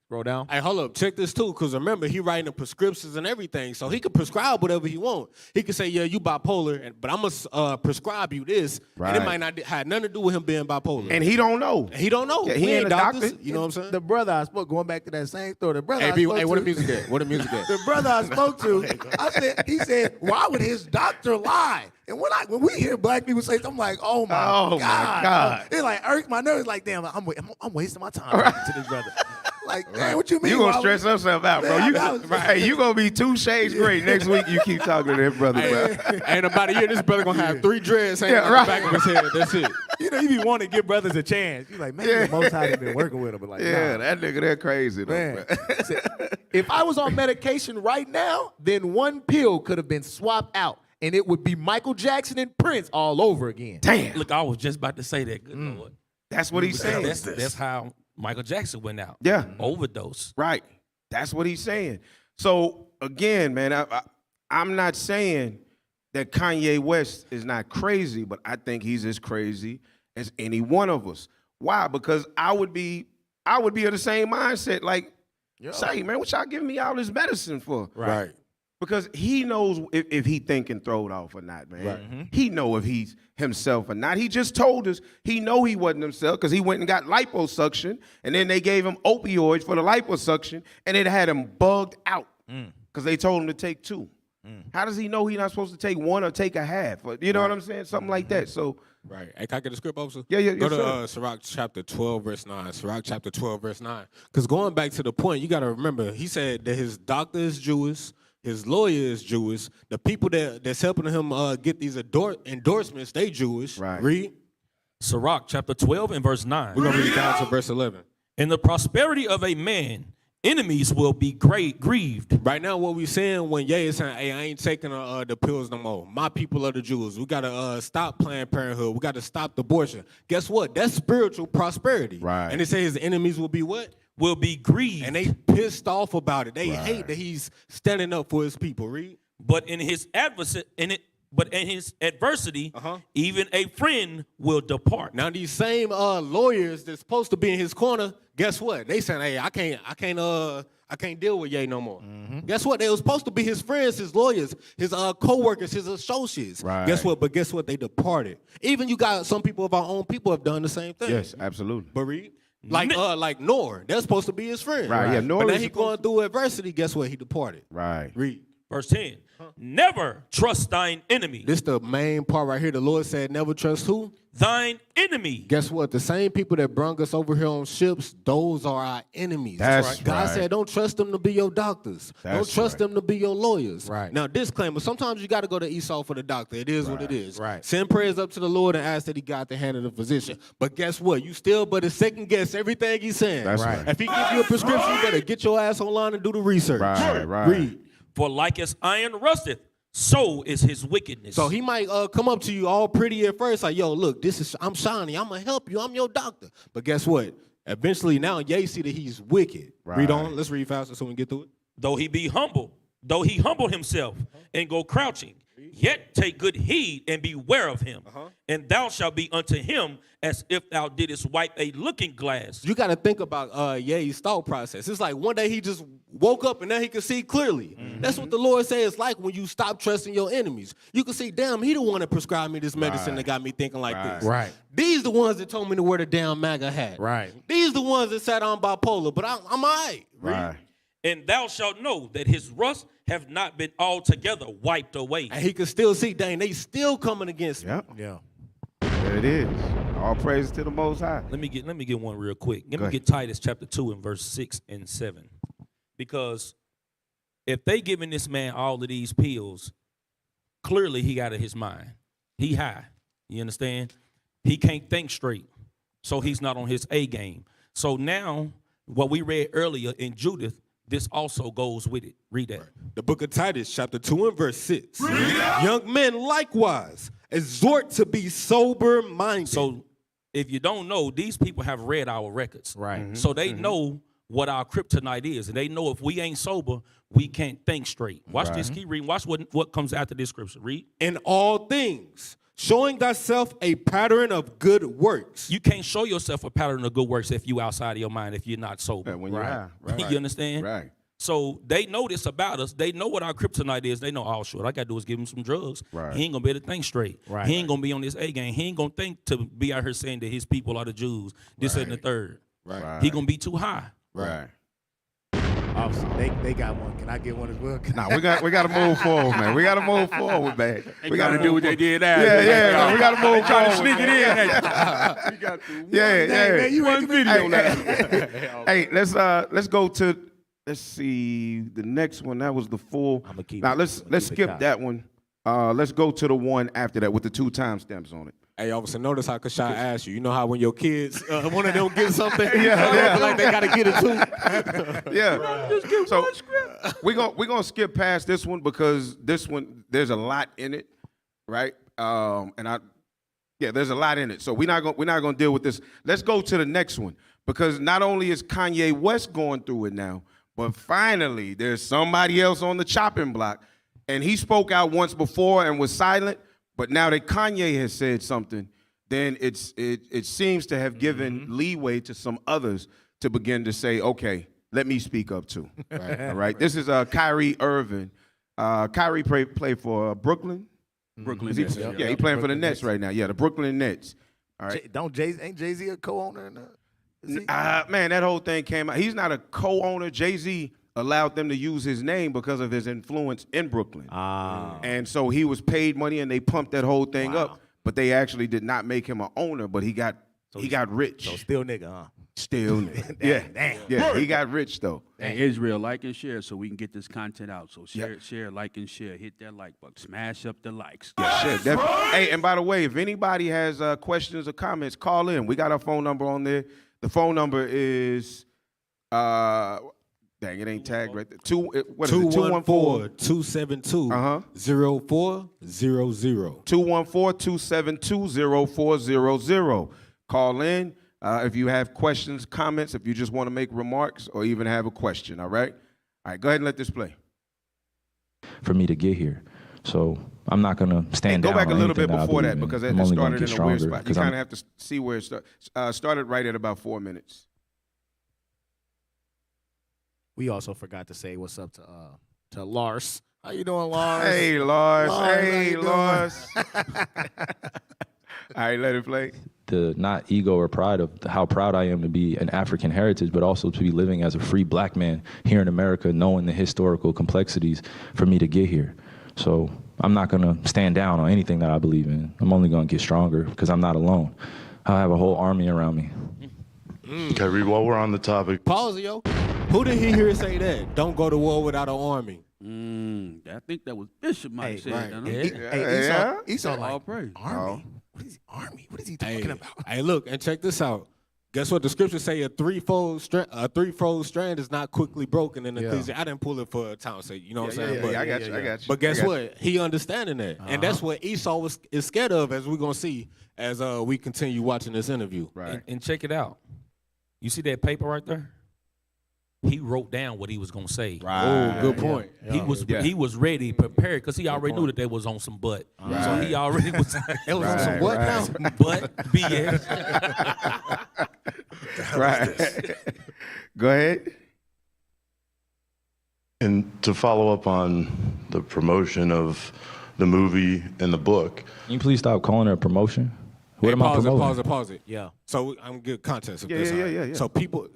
Scroll down. Hey, hold up. Check this, too, because remember, he writing the prescriptions and everything, so he could prescribe whatever he want. He could say, yeah, you bipolar, but I'm going to prescribe you this, and it might not have nothing to do with him being bipolar. And he don't know. He don't know. Yeah, he ain't a doctors, doctor. You know what I'm saying? The brother I spoke, going back to that same story, the brother Hey, what the music at? What the music at? The brother I spoke to, he said, why would his doctor lie? And when we hear black people say something, I'm like, oh my God. It like irks my nerves. Like, damn, I'm wasting my time talking to this brother. Like, man, what you mean? You gonna stress yourself out, bro. You gonna be 2 shades great next week. You keep talking to that brother, bro. In about a year, this brother gonna have 3 dreads hanging on the back of his head. That's it. You know, you be wanting to give brothers a chance. You like, man, the most high been working with him, but like, that nigga, they're crazy, though, man. If I was on medication right now, then one pill could have been swapped out, and it would be Michael Jackson and Prince all over again. Damn. Look, I was just about to say that. Good Lord. That's what he's saying. That's how Michael Jackson went out. Yeah. Overdose. Right. That's what he's saying. So, again, man, I'm not saying that Kanye West is not crazy, but I think he's as crazy as any one of us. Why? Because I would be of the same mindset. Like, say, man, what y'all giving me all this medicine for? Right. Because he knows if he think and throw it off or not, man. Right. He know if he's himself or not. He just told us he know he wasn't himself because he went and got liposuction, and then they gave him opioids for the liposuction, and it had him bugged out because they told him to take 2. How does he know he's not supposed to take 1 or take a half? You know what I'm saying? Something like that. So. Right. Hey, can I get the script, officer? Yeah. Go to Sirach chapter 12, verse 9. Sirach chapter 12, verse 9. Because going back to the point, you got to remember, he said that his doctor is Jewish, his lawyer is Jewish, the people that's helping him get these endorsements, they Jewish. Right. Read. Sirach chapter 12 and verse 9. We're going to read down to verse 11. In the prosperity of a man, enemies will be grieved. Right now, what we saying when Ye is saying, hey, I ain't taking the pills no more. My people are the Jews. We got to stop Planned Parenthood. We got to stop abortion. Guess what? That's spiritual prosperity. Right. And it says his enemies will be what? Will be grieved. And they pissed off about it. They hate that he's standing up for his people. Read. But in his adversity, even a friend will depart. Now these same lawyers that's supposed to be in his corner, guess what? They saying, hey, I can't deal with Ye no more. Guess what? They were supposed to be his friends, his lawyers, his co-workers, his associates. Right. Guess what? But guess what? They departed. Even you got some people of our own people have done the same thing. Yes, absolutely. But read. Like Noor, they're supposed to be his friend. Right. Yeah. Noor but now he going through adversity. Guess what? He departed. Right. Read. Verse 10. Never trust thine enemy. This the main part right here. The Lord said, never trust who? Thine enemy. Guess what? The same people that brung us over here on ships, those are our enemies. That's right. God said, don't trust them to be your doctors. Don't trust them to be your lawyers. Right. Now, disclaimer, sometimes you got to go to Esau for the doctor. It is what it is. Right. Send prayers up to the Lord and ask that he got the hand of the physician. But guess what? You still but a second guess everything he's saying. That's right. If he give you a prescription, you better get your ass online and do the research. Right. Read. For like as iron rusteth, so is his wickedness. So he might come up to you all pretty at first, like, yo, look, I'm shiny. I'm going to help you. I'm your doctor. But guess what? Eventually now, you see that he's wicked. Right. Read on. Let's read faster so we can get through it. Though he humble himself and go crouching, yet take good heed and beware of him. And thou shalt be unto him as if thou didst wipe a looking glass. You got to think about Ye's thought process. It's like one day he just woke up and now he can see clearly. That's what the Lord says it's like when you stop trusting your enemies. You can see, damn, he the one that prescribed me this medicine that got me thinking like this. Right. These the ones that told me to wear the damn MAGA hat. Right. These the ones that said I'm bipolar, but I'm all right. Right. And thou shalt know that his rust have not been altogether wiped away. And he can still see, dang, they still coming against me. Yeah. There it is. All praise to the Most High. Let me get one real quick. Let Go me ahead. get Titus chapter 2 and verse 6 and 7. Because if they giving this man all of these pills, clearly he got in his mind. He high. You understand? He can't think straight. So he's not on his A game. So now, what we read earlier in Judith, this also goes with it. Read that. The book of Titus, chapter 2 and verse 6. Young men likewise exhort to be sober-minded. So if you don't know, these people have read our records. Right. So they know what our kryptonite is. And they know if we ain't sober, we can't think straight. Watch this. Keep reading. Watch what comes after this scripture. Read. In all things, showing thyself a pattern of good works. You can't show yourself a pattern of good works if you outside of your mind, if you're not sober. When you're high. Right. You understand? Right. So they know this about us. They know what our kryptonite is. They know, oh, shit, all I got to do is give him some drugs. Right. He ain't going to be able to think straight. Right. He ain't going to be on this A game. He ain't going to think to be out here saying that his people are the Jews, this, and the third. Right. He going to be too high. Right. Officer, they got one. Can I get one as well? Nah, we got to move forward, man. We got to move forward, man. We got to do what they did after. Yeah. We got to move Trying to forward. sneak it in. Yeah. Man, you One video now. Hey, let's go to, let's see, the next one. That was the full. I'ma keep Now it- let's I'ma keep it skip cop. that one. Let's go to the one after that with the 2 timestamps on it. Hey, officer, notice how Kashai asked you. You know how when your kids, one of them get something, Yeah. like they got to get it too. Yeah. So we're gonna skip past this one because this one there's a lot in it, right? There's a lot in it. So we're not gonna deal with this. Let's go to the next one because not only is Kanye West going through it now, but finally there's somebody else on the chopping block, and he spoke out once before and was silent. But now that Kanye has said something, then it seems to have given leeway to some others to begin to say, okay, let me speak up too. All right. This is Kyrie Irving. Kyrie played for Brooklyn. Brooklyn He- Nets. yeah, he playing for the Nets right now. Yeah, the Brooklyn Nets. All right. Ain't Jay-Z a co-owner in that? Is he? Man, that whole thing came out. He's not a co-owner. Jay-Z allowed them to use his name because of his influence in Brooklyn. And so he was paid money and they pumped that whole thing up. But they actually did not make him an owner, but he got rich. So still nigga, huh? Still nigga. Yeah, he got rich though. Hey, Israel, like and share so we can get this content out. So share, like and share. Hit that like button. Smash up the likes. Yeah, shit, definitely. Hey, and by the way, if anybody has questions or comments, call in. We got our phone number on there. The phone number is dang, it ain't tagged right there. 214-272-0400. 214-272-0400. Call in if you have questions, comments, if you just want to make remarks or even have a question, all right? All right, go ahead and let this play. For me to get here. So I'm not going to stand down. Go back a little bit that I before believe that in. because I'm it only gonna started get in a weird stronger, spot. You 'cause kind of have to see where it started right at about 4 minutes. We also forgot to say what's up to Lars. How you doing, Lars? Hey, Lars. Lars, how Hey, you doing? Lars. All right, let it play. the not ego or pride of how proud I am to be an African heritage, but also to be living as a free black man here in America, knowing the historical complexities for me to get here. So I'm not gonna stand down on anything that I believe in. I'm only gonna get stronger because I'm not alone. I have a whole army around me. Kyrie, while we're on the topic. Pause, yo. Who did he hear say that? Don't go to war without an army. I think that was Bishop might have said right. that. Esau like, all praise. army? What is army? What is he talking about? Hey, look, and check this out. Guess what? The scriptures say a threefold strand is not quickly broken in Ecclesiastes. I didn't pull it for time's sake. You know what I'm saying? I got you. But guess what? He understanding that. And that's what Esau is scared of, as we're going to see as we continue watching this interview. Right. And check it out. You see that paper right there? He wrote down what he was gonna say. Right. Oh, good point. He was ready, prepared, because he already knew that they was on some butt. Right. So he already was. It was on some what now? Some butt BS. Right. Go ahead. And to follow up on the promotion of the movie and the book. Can you please stop calling it a promotion? What am I promoting? Pause it. Yeah. So I'm good context of this. Yeah.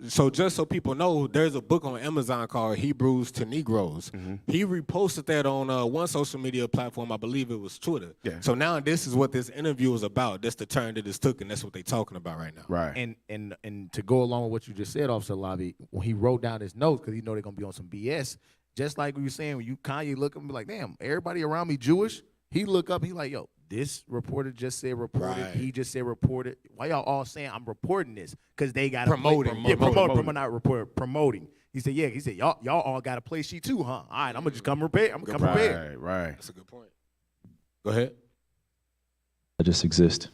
So just so people know, there's a book on Amazon called Hebrews to Negroes. He reposted that on one social media platform. I believe it was Twitter. Yeah. So now this is what this interview is about. That's the turn that it's took, and that's what they're talking about right now. Right. And to go along with what you just said, Officer Lavi, when he wrote down his notes, because he know they're gonna be on some BS. Just like we were saying, when you Kanye look and be like, damn, everybody around me Jewish. He look up, he like, yo, this reporter just said reported. Right. He just said reported. Why y'all all saying I'm reporting this? Because they got Promoting. not report, promoting. He said, yeah. He said, y'all all got a play sheet too, huh? All right, I'm gonna just come prepared. I'm gonna come prepared. Right. That's a good point. Go ahead. I just exist.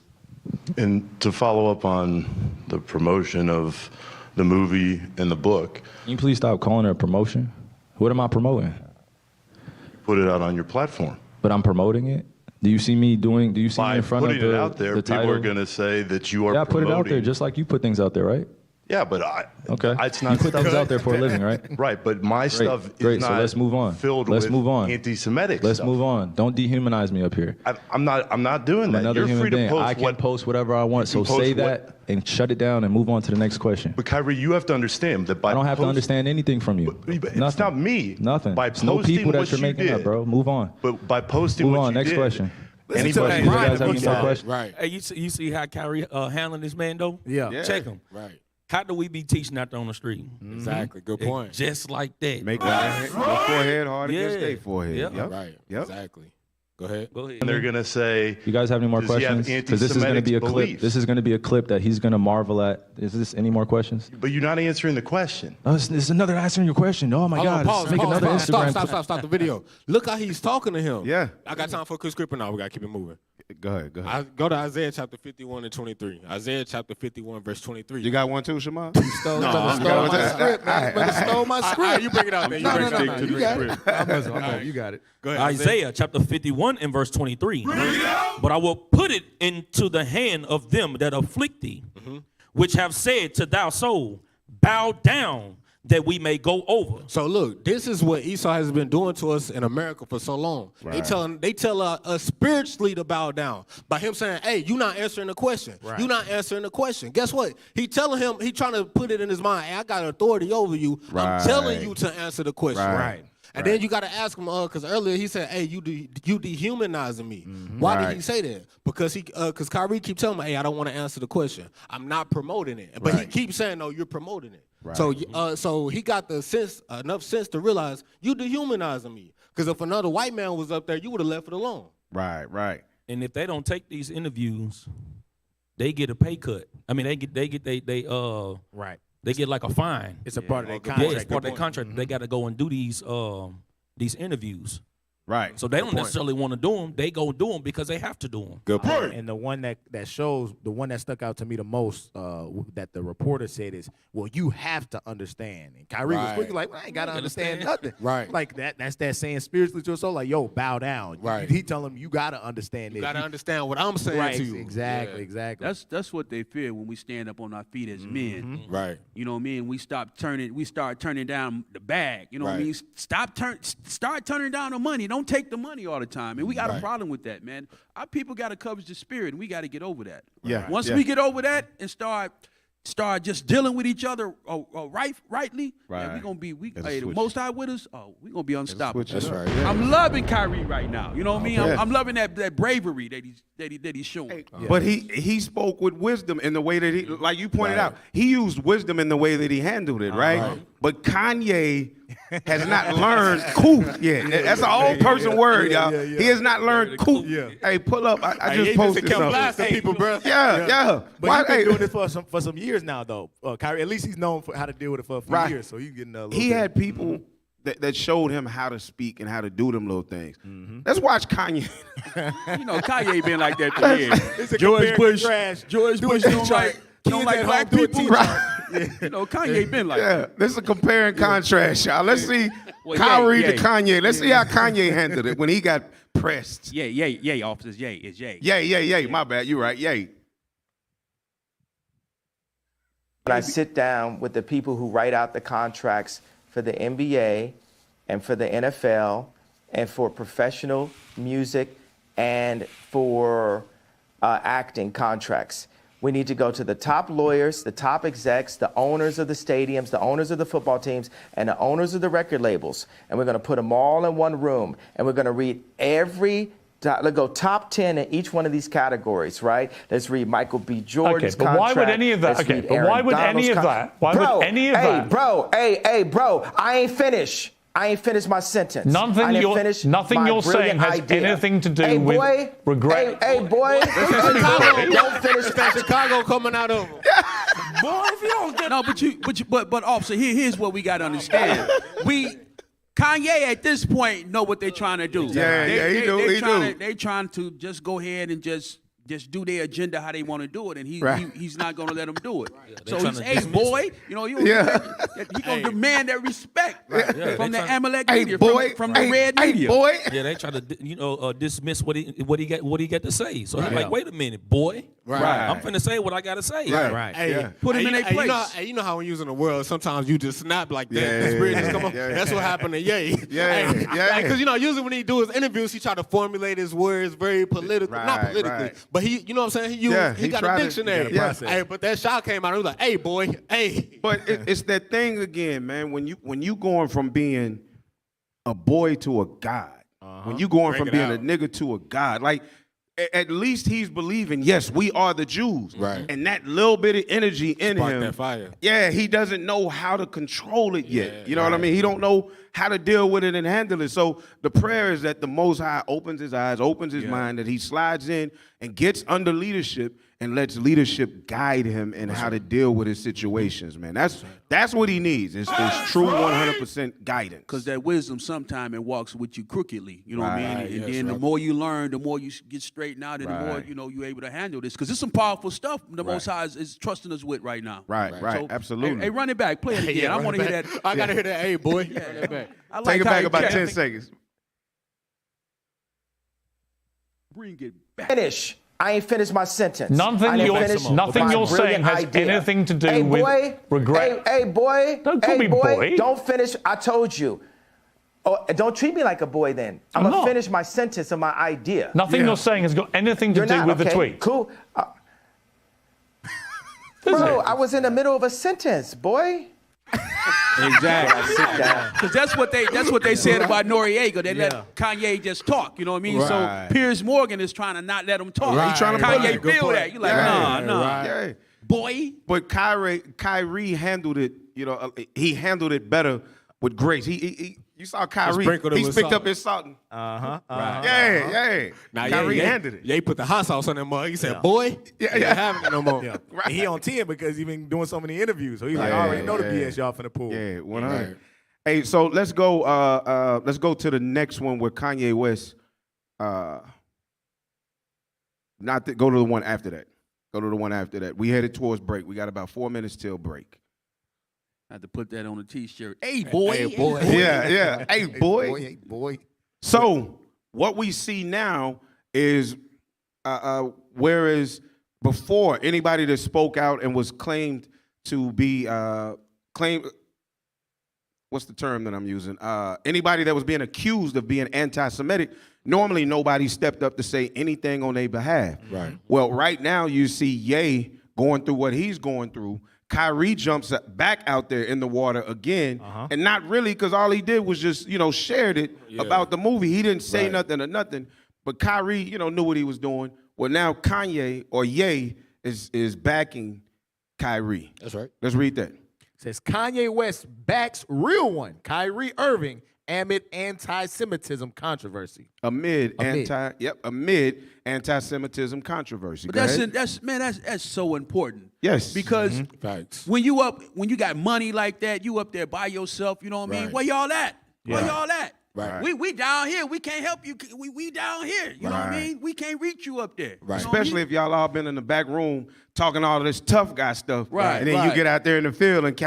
And to follow up on the promotion of the movie and the book. Can you please stop calling it a promotion? What am I promoting? Put it out on your platform. But I'm promoting it? Do you see me doing, do you see me in front of putting it out there, the people title? are going to say that you are Yeah, I put promoting. it out there just like you put things out there, right? Yeah, but Okay. it's not you put stuff things out there for a living, right? Right, but my stuff is Great. not So let's move on. filled Let's with move on. anti-Semitic Let's stuff. move on. Don't dehumanize me up here. I'm not doing I'm that. another You're human free to being. post I can post whatever I want. So can post say that and shut it down and move on to the next question. But Kyrie, you have to understand that by I don't have to understand anything from you. But Nothing. it's not me. Nothing. By It's no posting people that what you're you making did, up, bro. Move on. But by posting Move what on. you Next did, question. anybody You guys have any more questions? Right. Hey, you see how Kyrie handling this man though? Yeah. Check him. Right. How do we be teaching out there on the street? Exactly. Good point. Just like that. Make your forehead hard against Yeah. their forehead. Yep. Right. Yep. Exactly. Go ahead. Go ahead. and they're going to say, You guys have any more Does he have questions? Because this is going to be a anti-Semitic clip. beliefs? This is going to be a clip that he's going to marvel at. Is this any more questions? but you're not answering the question. Oh, this is another answering your question. Oh my Hold God! on, pause, Let's make pause, another pause. Instagram. Stop the video. Look how he's talking to him. Yeah. I got time for a quick script now. We got to keep it moving. Go ahead. I go to Isaiah chapter 51 and 23. Isaiah chapter 51 verse 23. You got one too, Shema? Stole my script, man. Brother stole my script. You bring it out there. You bring it out there. You got it. You got it. Go ahead. Isaiah chapter 51 and verse 23. But I will put it into the hand of them that afflict thee, which have said to thou soul, bow down that we may go over. So look, this is what Esau has been doing to us in America for so long. Right. They tell us spiritually to bow down by him saying, "Hey, you not answering the question. Right. You not answering the question." Guess what? He telling him, he trying to put it in his mind. Hey, I got authority over you. I'm telling you to answer the question. Right. And then you got to ask him, because earlier he said, "Hey, you dehumanizing me." Why did he say that? Because because Kyrie keep telling me, "Hey, I don't want to answer the question. I'm not promoting it." But he keeps saying, "No, you're promoting it." Right. So he got the enough sense to realize you dehumanizing me. Because if another white man was up there, you would have left it alone. Right. And if they don't take these interviews, they get a pay cut. I mean, they get Right. they get like a fine. It's a part of their Yeah, contract. it's part of their contract. They got to go and do these interviews. Right. So they don't necessarily want to do them. They go do them because they have to do them. Good point. And the one that shows, the one that stuck out to me the most, that the reporter said is, well, you have to understand. And Kyrie was quickly like, well, I ain't got to understand nothing. Right. Like that's that saying spiritually to us all, like, yo, bow down. Right. He tell him, you got to understand You this. got to understand what I'm saying Right, to you. exactly. That's what they fear when we stand up on our feet as men. Right. You know what I mean? We start turning down the bag. You know what I mean? Start turning down the money. don't take the money all the time. And we got a problem with that, man. Our people got to cover the spirit, and we got to get over that. Yeah. Once we get over that and start just dealing with each other rightly, man, we gonna be the Most High with us. Oh, we gonna be unstoppable. That's right. Yeah. I'm loving Kyrie right now. You know what I mean? I'm loving that bravery that he's showing. Hey, but he spoke with wisdom in the way that he, like you pointed out, he used wisdom in the way that he handled it, right? But Kanye has not learned cool yet. That's an old person word, y'all. He has not learned cool. Hey, pull up. I just posted something. People, bro. Yeah. But he's been doing this for some years now, though. Kyrie, at least he's known for how to deal with it for a few years. So he's getting a little. He had people that showed him how to speak and how to do them little things. Let's watch Kanye. You know, Kanye been like that for years. George Bush don't like black people. You know, Kanye been like that. This is a compare and contrast, y'all. Let's see Kyrie to Kanye. Let's see how Kanye handled it when he got pressed. Yay, officers, yay, it's yay. Yay. My bad, you're right, yay. When I sit down with the people who write out the contracts for the NBA and for the NFL and for professional music and for acting contracts, we need to go to the top lawyers, the top execs, the owners of the stadiums, the owners of the football teams, and the owners of the record labels. And we're going to put them all in one room. And we're going to read let's go top 10 in each one of these categories, right? Let's read Michael B. Jordan's contract. But why would any of that? Why would any of that? Hey, bro, I ain't finished. I ain't finished my sentence. Nothing you're saying has anything to do with regret. Hey, boy. Don't finish that. Chicago coming out of. Boy, if you don't get but officer, here's what we got to understand. Kanye at this point know what they're trying to do. He do. They trying to just go ahead and just do their agenda how they want to do it, and he's not going to let them do it. So he's, hey, boy, you know, he's going to demand that respect from the Amalek media, from the red media. Boy. Yeah, they try to dismiss what he got to say. So he's like, wait a minute, boy. Right. I'm finna say what I gotta say. Right. Hey, put him in their place. You know how when you're in the world, sometimes you just snap like that. Come on. That's what happened to Ye. Because usually when he do his interviews, he try to formulate his words very political, not politically, but he, you know what I'm saying? He got a dictionary. Hey, but that shot came out. He was like, "Hey, boy, hey." But it's that thing again, man. When you going from being a boy to a god, when you going from being a nigga to a god, like. At least he's believing, yes, we are the Jews. Right. And that little bit of energy in him. That fire. Yeah, he doesn't know how to control it yet. You know what I mean? He don't know how to deal with it and handle it. So the prayer is that the Most High opens his eyes, opens his mind, that he slides in and gets under leadership and lets leadership guide him in how to deal with his situations, man. That's what he needs. It's true 100% guidance. Because that wisdom sometimes it walks with you crookedly. You know what I mean? And then the more you learn, the more you get straightened out, and the more you're able to handle this. Because it's some powerful stuff the Most High is trusting us with right now. Right. So, absolutely. Hey, run it back. Play it again. I want to hear that. I got to hear that. Hey, boy. I like Take it back about 10 seconds. Bring it back. Finish. I ain't finished my sentence. Nothing you're saying has anything to do with regret. Hey, boy. Don't call me boy. Don't finish. I told you. Oh, don't treat me like a boy then. I'm going to finish my sentence of my idea. Nothing you're saying has got anything to do with the tweet. Cool. Bro, I was in the middle of a sentence, boy. Exactly. Because that's what they said about Noriega. They let Kanye just talk. You know what I mean? So Piers Morgan is trying to not let him talk. He's trying to Kanye feel that. You're like, nah. Boy. But Kyrie handled it. You know, he handled it better with grace. You saw Kyrie. He picked up his salt. Now, Kyrie handled it. He put the hot sauce on that mug. He said, "Boy, you ain't having it no more." Right. And he on 10 because he been doing so many interviews. So he's like, I already know the BS y'all finna pull. Yeah, 100. Hey, so let's go to the next one with Kanye West. Go to the one after that. We headed towards break. We got about 4 minutes till break. I had to put that on a T-shirt. Hey, boy. Hey, boy. Yeah. Hey, boy. Hey, boy. So what we see now is, whereas before anybody that spoke out and was claimed to be what's the term that I'm using? Anybody that was being accused of being anti-Semitic, normally nobody stepped up to say anything on their behalf. Right. Well, right now you see Ye going through what he's going through. Kyrie jumps back out there in the water again, and not really, because all he did was just, shared it about the movie. He didn't say nothing or nothing, but Kyrie, knew what he was doing. Well, now Kanye or Ye is backing Kyrie. That's right. Let's read that. Says Kanye West backs real one, Kyrie Irving, amid anti-Semitism controversy. Amid anti-Semitism controversy. But that's so important. Yes. Because Facts. when you got money like that, you up there by yourself, you know what I mean? Where y'all at? Where y'all at? Right. We down here. We can't help you. We down here. You know what I mean? We can't reach you up there. Right. Especially if y'all all been in the back room talking all of this tough guy stuff. Right. And then you get out there in the field and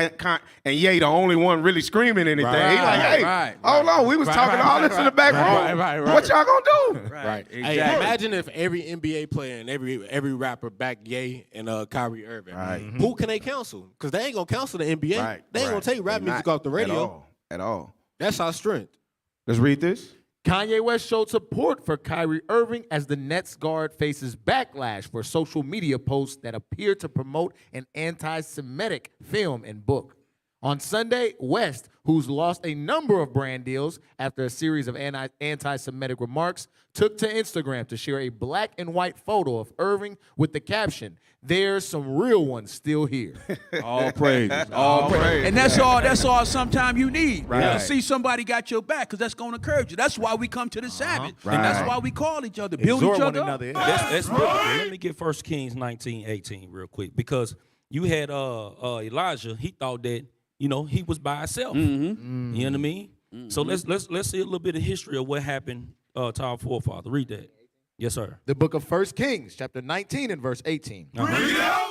Ye the only one really screaming anything. He like, hey, hold on, we was talking all this in the back room. What y'all gonna do? Right. Exactly. Hey, imagine if every NBA player and every rapper backed Ye and Kyrie Irving. Right. Who can they counsel? Because they ain't gonna counsel the NBA. Right. They ain't gonna take rap music off the radio. At all. That's our strength. Let's read this. Kanye West showed support for Kyrie Irving as the Nets guard faces backlash for social media posts that appear to promote an anti-Semitic film and book. On Sunday, West, who's lost a number of brand deals after a series of anti-Semitic remarks, took to Instagram to share a black and white photo of Irving with the caption, "There's some real ones still here." All praises. All praises. And that's all sometimes you need. Right. To see somebody got your back, because that's going to encourage you. That's why we come to the Sabbath. Right. And that's why we call each other, build each other up. That's biblical. Let me get 1 Kings 19:18 real quick, because you had Elijah. He thought that he was by himself. You know what I mean? So let's see a little bit of history of what happened to our forefather. Read that. Yes, sir. The book of 1 Kings, chapter 19 and verse 18.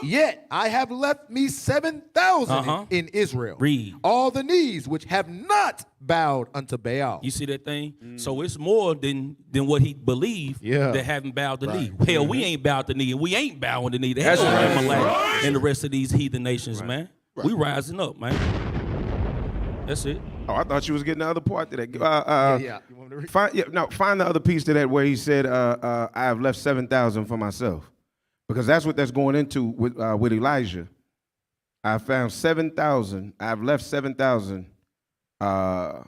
Yet I have left me 7,000 in Israel. Read. All the knees which have not bowed unto Baal. You see that thing? So it's more than what he believed that haven't bowed the knee. Hell, we ain't bowed the knee, and we ain't bowing the knee. That's Amalek and the rest of these heathen nations, man. We rising up, man. That's it. Oh, I thought you was getting the other part to that. You want me to read? Find the other piece to that where he said, I have left 7,000 for myself. Because that's what that's going into with Elijah. I found 7,000. I've left 7,000. Men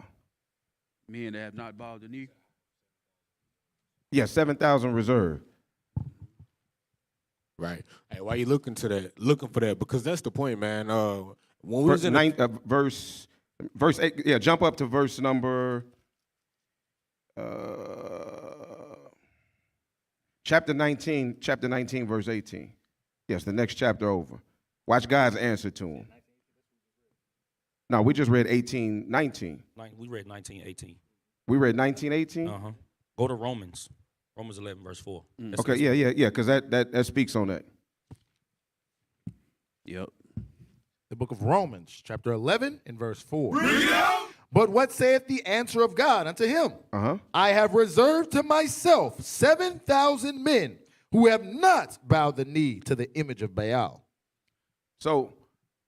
that have not bowed the knee. Yeah, 7,000 reserved. Right. Hey, why you looking for that? Because that's the point, man. When we was in verse 8, yeah, jump up to verse number chapter 19, verse 18. Yes, the next chapter over. Watch God's answer to him. No, we just read 18:19. We read 19:18. We read 19:18? Go to Romans 11, verse 4. Okay, yeah, because that speaks on that. Yep. The book of Romans, chapter 11 and verse 4. But what saith the answer of God unto him? I have reserved to myself 7,000 men who have not bowed the knee to the image of Baal. So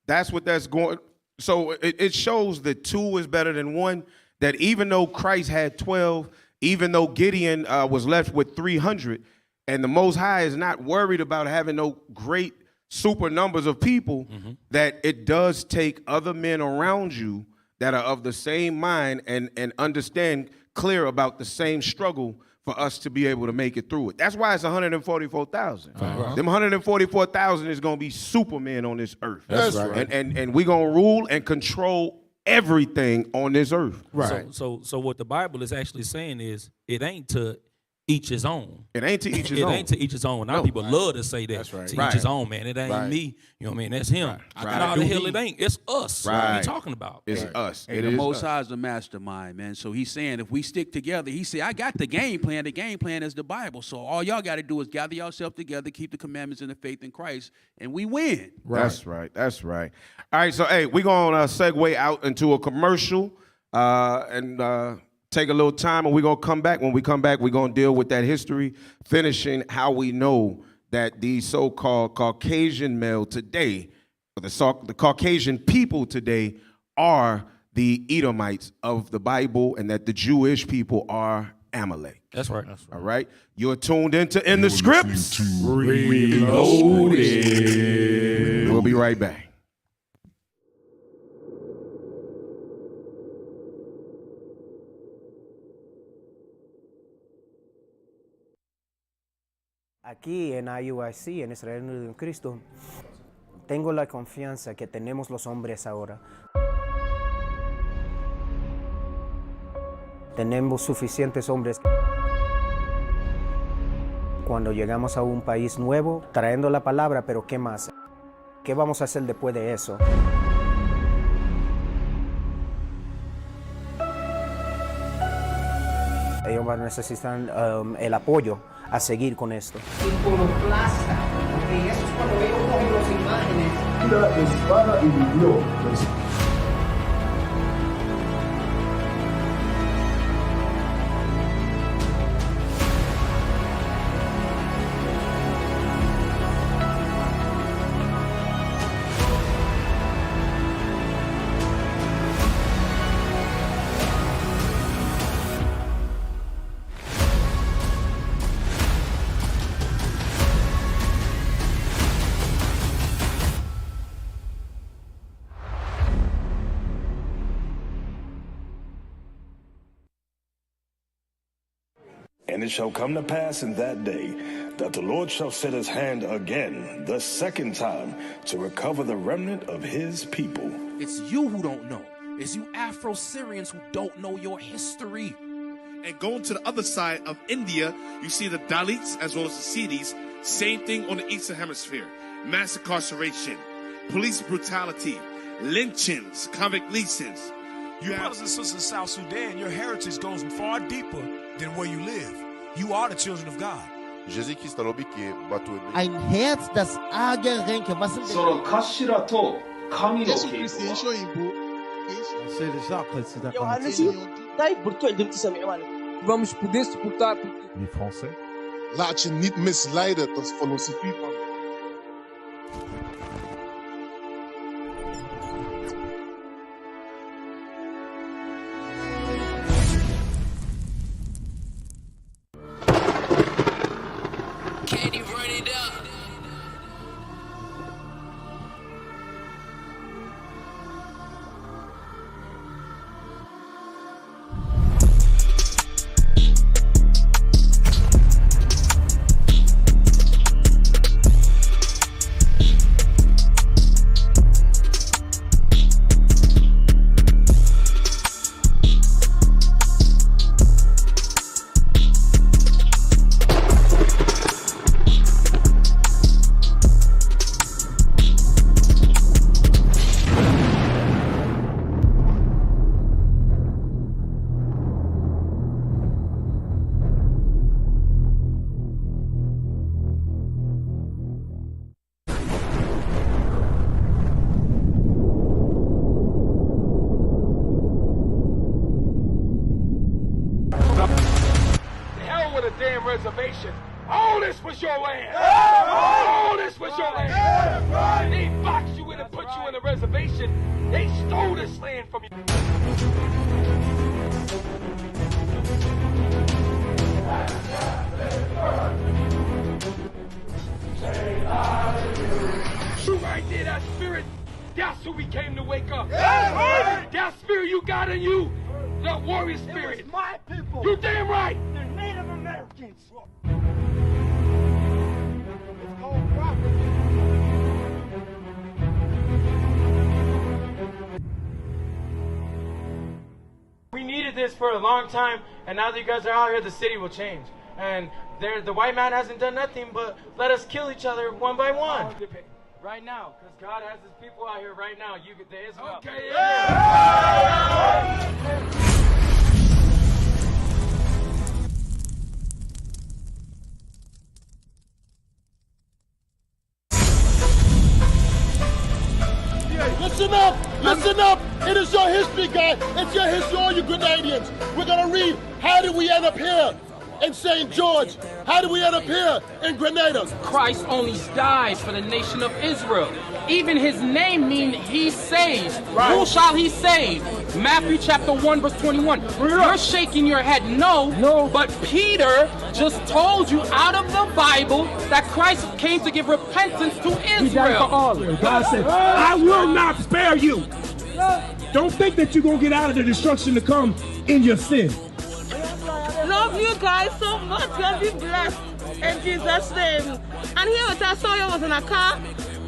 that's what that's going. So it shows that 2 is better than 1. That even though Christ had 12, even though Gideon was left with 300, and the Most High is not worried about having no great super numbers of people, that it does take other men around you that are of the same mind and understand clear about the same struggle for us to be able to make it through it. That's why it's 144,000. Them 144,000 is going to be supermen on this earth. That's right. And we're going to rule and control everything on this earth. Right. So what the Bible is actually saying is it ain't to each his own. It ain't to each his own. It ain't to each his own. Now people love to say that. That's right. To each his own, man. It ain't me. You know what I mean? That's him. No, the hell it ain't. It's us. What are you talking about? It's us. And the Most High is the mastermind, man. So he's saying if we stick together, he said, I got the game plan. The game plan is the Bible. So all y'all got to do is gather yourself together, keep the commandments and the faith in Christ, and we win. That's right. That's right. All right, so hey, we're going to segue out into a commercial and take a little time, and we're going to come back. When we come back, we're going to deal with that history, finishing how we know that the so-called Caucasian male today, or the Caucasian people today, are the Edomites of the Bible and that the Jewish people are Amalek. That's right. All right? You're tuned into In the Scripts. Reloaded. We'll be right back. Aquí en IUIC, en Israel Unido en Cristo, tengo la confianza que tenemos los hombres ahora. Tenemos suficientes hombres. Cuando llegamos a un país nuevo, trayendo la palabra, pero ¿qué más? ¿Qué vamos a hacer después de eso? Ellos van a necesitar el apoyo a seguir con esto. Iconoclasta, porque eso es cuando ellos cogen las imágenes. La espada y vivió. And it shall come to pass in that day that the Lord shall set his hand again, the second time, to recover the remnant of his people. It's you who don't know. It's you Afro-Syrians who don't know your history. And going to the other side of India, you see the Dalits as well as the Siddhis. Same thing on the Eastern Hemisphere. Mass incarceration, police brutality, lynchings, convict leasings. You brothers and sisters in South Sudan, your heritage goes far deeper than where you live. You are the children of God. Ein Herz, das arge Ränke, was sind Die Français. Laat je niet misleiden tot filosofie van. Reservation. All this was your land. All this was your land. They boxed you in and put you in a reservation. They stole this land from you. You right there, that spirit. That's who we came to wake up. That spirit you got in you, that warrior spirit. It was my people. You damn right. They're Native Americans. We needed this for a long time, and now that you guys are out here, the city will change. And the white man hasn't done nothing but let us kill each other one by one. Right now, because God has his people out here right now. You get the Israel. Okay, Listen up! Listen up! It is your history, guy. It's your history, all you Grenadians. We're gonna read, how did we end up here in St. George? How did we end up here in Grenada? Christ only died for the nation of Israel. even his name mean he saves. Right. Who shall he save? Matthew chapter 1 verse 21. You're shaking your head no, but Peter just told you out of the Bible that Christ came to give repentance to Israel. God said, I will not spare you. Don't think that you're going to get out of the destruction to come in your sin. Love you guys so much. God be blessed in Jesus' name. And here I saw you was in a car,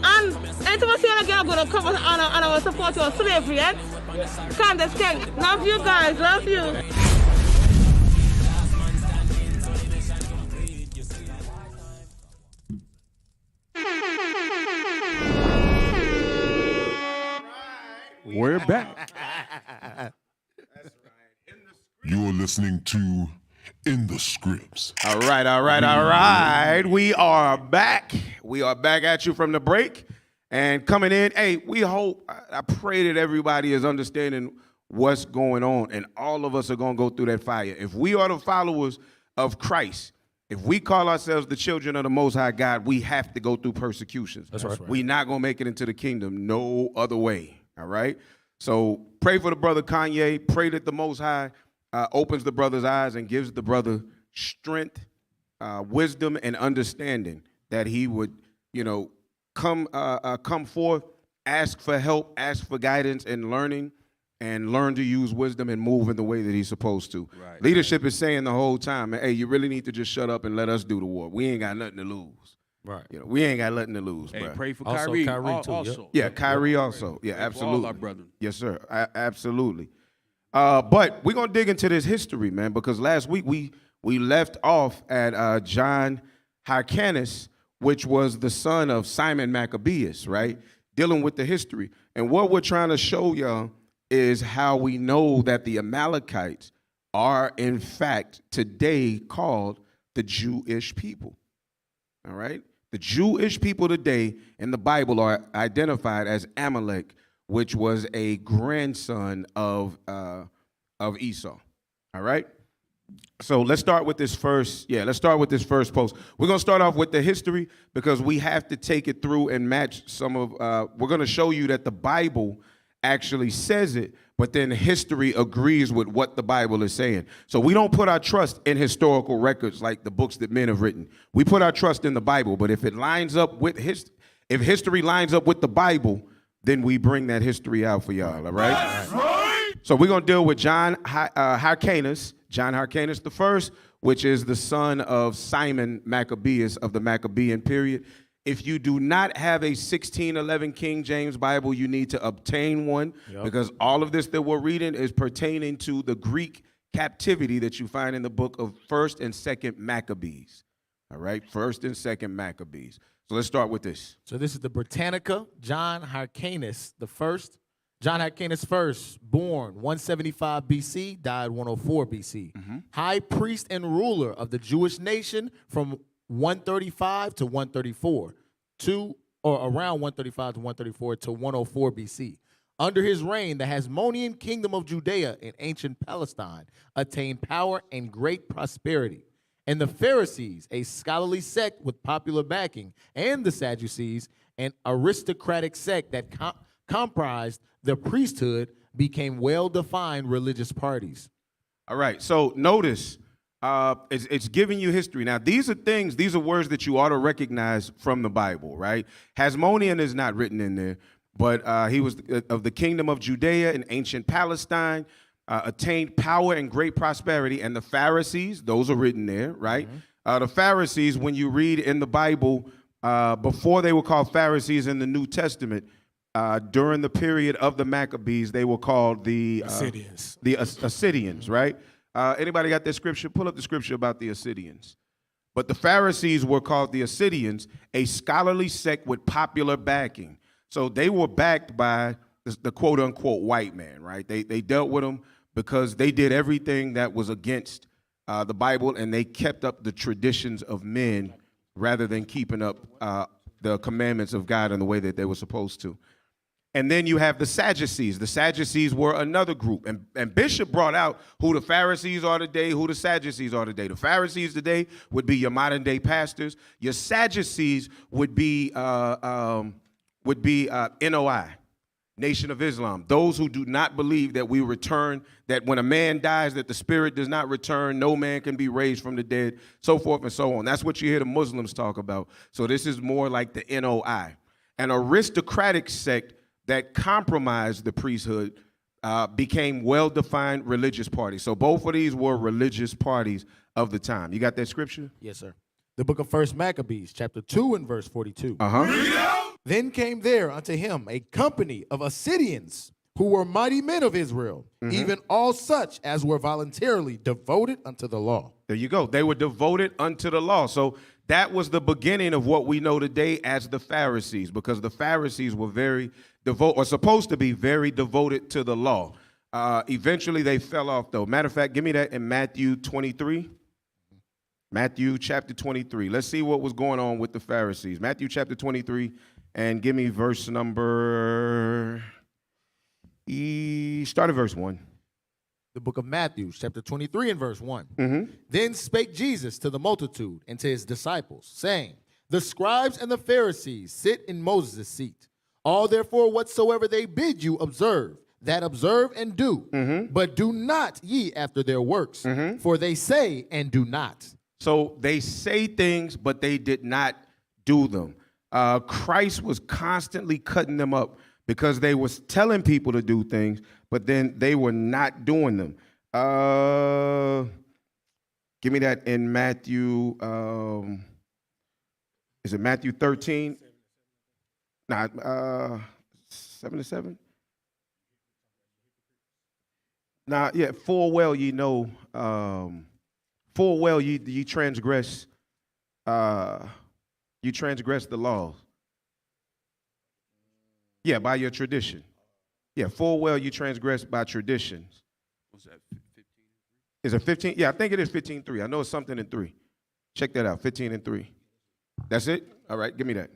and anytime see a girl going to come and I will support your slavery, yet? Candace King. Love you guys. Love you. We're back. You're listening to In the Scripts. All right. We are back. We are back at you from the break. And coming in, hey, we hope, I pray that everybody is understanding what's going on. And all of us are going to go through that fire. If we are the followers of Christ, if we call ourselves the children of the Most High God, we have to go through persecutions. That's right. We're not going to make it into the kingdom no other way. All right? So pray for the brother Kanye. Pray that the Most High opens the brother's eyes and gives the brother strength, wisdom, and understanding that he would, come forth, ask for help, ask for guidance and learning, and learn to use wisdom and move in the way that he's supposed to. Right. Leadership is saying the whole time, hey, you really need to just shut up and let us do the war. We ain't got nothing to lose. Right. We ain't got nothing to lose, hey, bro. Pray for Kyrie. Kyrie too. Also. Yeah, Kyrie also. Yeah, absolutely. All our brethren. Yes, sir. Absolutely. But we're going to dig into this history, man, because last week we left off at John Hyrcanus, which was the son of Simon Maccabeus, right? Dealing with the history. And what we're trying to show y'all is how we know that the Amalekites are, in fact, today called the Jewish people. All right? The Jewish people today in the Bible are identified as Amalek, which was a grandson of Esau. All right? So let's start with this first. Let's start with this first post. We're going to start off with the history because we have to take it through and match some of, we're going to show you that the Bible actually says it, but then history agrees with what the Bible is saying. So we don't put our trust in historical records like the books that men have written. We put our trust in the Bible, but if it lines up with if history lines up with the Bible, then we bring that history out for y'all, all right? That's right. So we're going to deal with John Hyrcanus the first, which is the son of Simon Maccabeus of the Maccabean period. If you do not have a 1611 King James Bible, you need to obtain one because all of this that we're reading is pertaining to the Greek captivity that you find in the book of 1st and 2nd Maccabees. All right, 1st and 2nd Maccabees. So let's start with this. So this is the Britannica, John Hyrcanus the first. John Hyrcanus first, born 175 BC, died 104 BC. High priest and ruler of the Jewish nation from 135 to 134, around 135 to 134 to 104 BC. Under his reign, the Hasmonean kingdom of Judea in ancient Palestine attained power and great prosperity. And the Pharisees, a scholarly sect with popular backing, and the Sadducees, an aristocratic sect that comprised the priesthood, became well-defined religious parties. All right, so notice, it's giving you history. Now, these are words that you ought to recognize from the Bible, right? Hasmonean is not written in there, but he was of the kingdom of Judea in ancient Palestine, attained power and great prosperity. And the Pharisees, those are written there, right? The Pharisees, when you read in the Bible, before they were called Pharisees in the New Testament, during the period of the Maccabees, they were called the Assyrians. The Assyrians, right? Anybody got that scripture? Pull up the scripture about the Assyrians. But the Pharisees were called the Assyrians, a scholarly sect with popular backing. So they were backed by the quote-unquote white man, right? They dealt with them because they did everything that was against the Bible, and they kept up the traditions of men rather than keeping up the commandments of God in the way that they were supposed to. And then you have the Sadducees. The Sadducees were another group. And Bishop brought out who the Pharisees are today, who the Sadducees are today. The Pharisees today would be your modern day pastors. Your Sadducees would be would be NOI, Nation of Islam. Those who do not believe that we return, that when a man dies, that the spirit does not return, no man can be raised from the dead, so forth and so on. That's what you hear the Muslims talk about. So this is more like the NOI. An aristocratic sect that compromised the priesthood became well-defined religious parties. So both of these were religious parties of the time. You got that scripture? Yes, sir. The book of 1 Maccabees, chapter 2 and verse 42. Uh-huh. Then came there unto him a company of Assyrians, who were mighty men of Israel, even all such as were voluntarily devoted unto the law. There you go. They were devoted unto the law. So that was the beginning of what we know today as the Pharisees, because the Pharisees were very devoted, or supposed to be very devoted to the law. Eventually they fell off, though. Matter of fact, give me that in Matthew 23. Matthew chapter 23. Let's see what was going on with the Pharisees. Matthew chapter 23, and give me verse number, start at verse 1. The book of Matthew, chapter 23 and verse 1. Then spake Jesus to the multitude and to his disciples, saying, the scribes and the Pharisees sit in Moses' seat. All therefore whatsoever they bid you observe, that observe and do, but do not ye after their works, for they say and do not. So they say things, but they did not do them. Christ was constantly cutting them up because they was telling people to do things, but then they were not doing them. Give me that in Matthew. Is it Matthew 13? Nah, 7-7. Nah, yeah. Full well ye know. Full well ye transgress. You transgress the laws. Yeah, by your tradition. Yeah, full well you transgress by traditions. What's that, 15? Is it 15? Yeah, I think it is 15:3. I know it's something in 3. Check that out, 15:3. That's it? All right, give me that.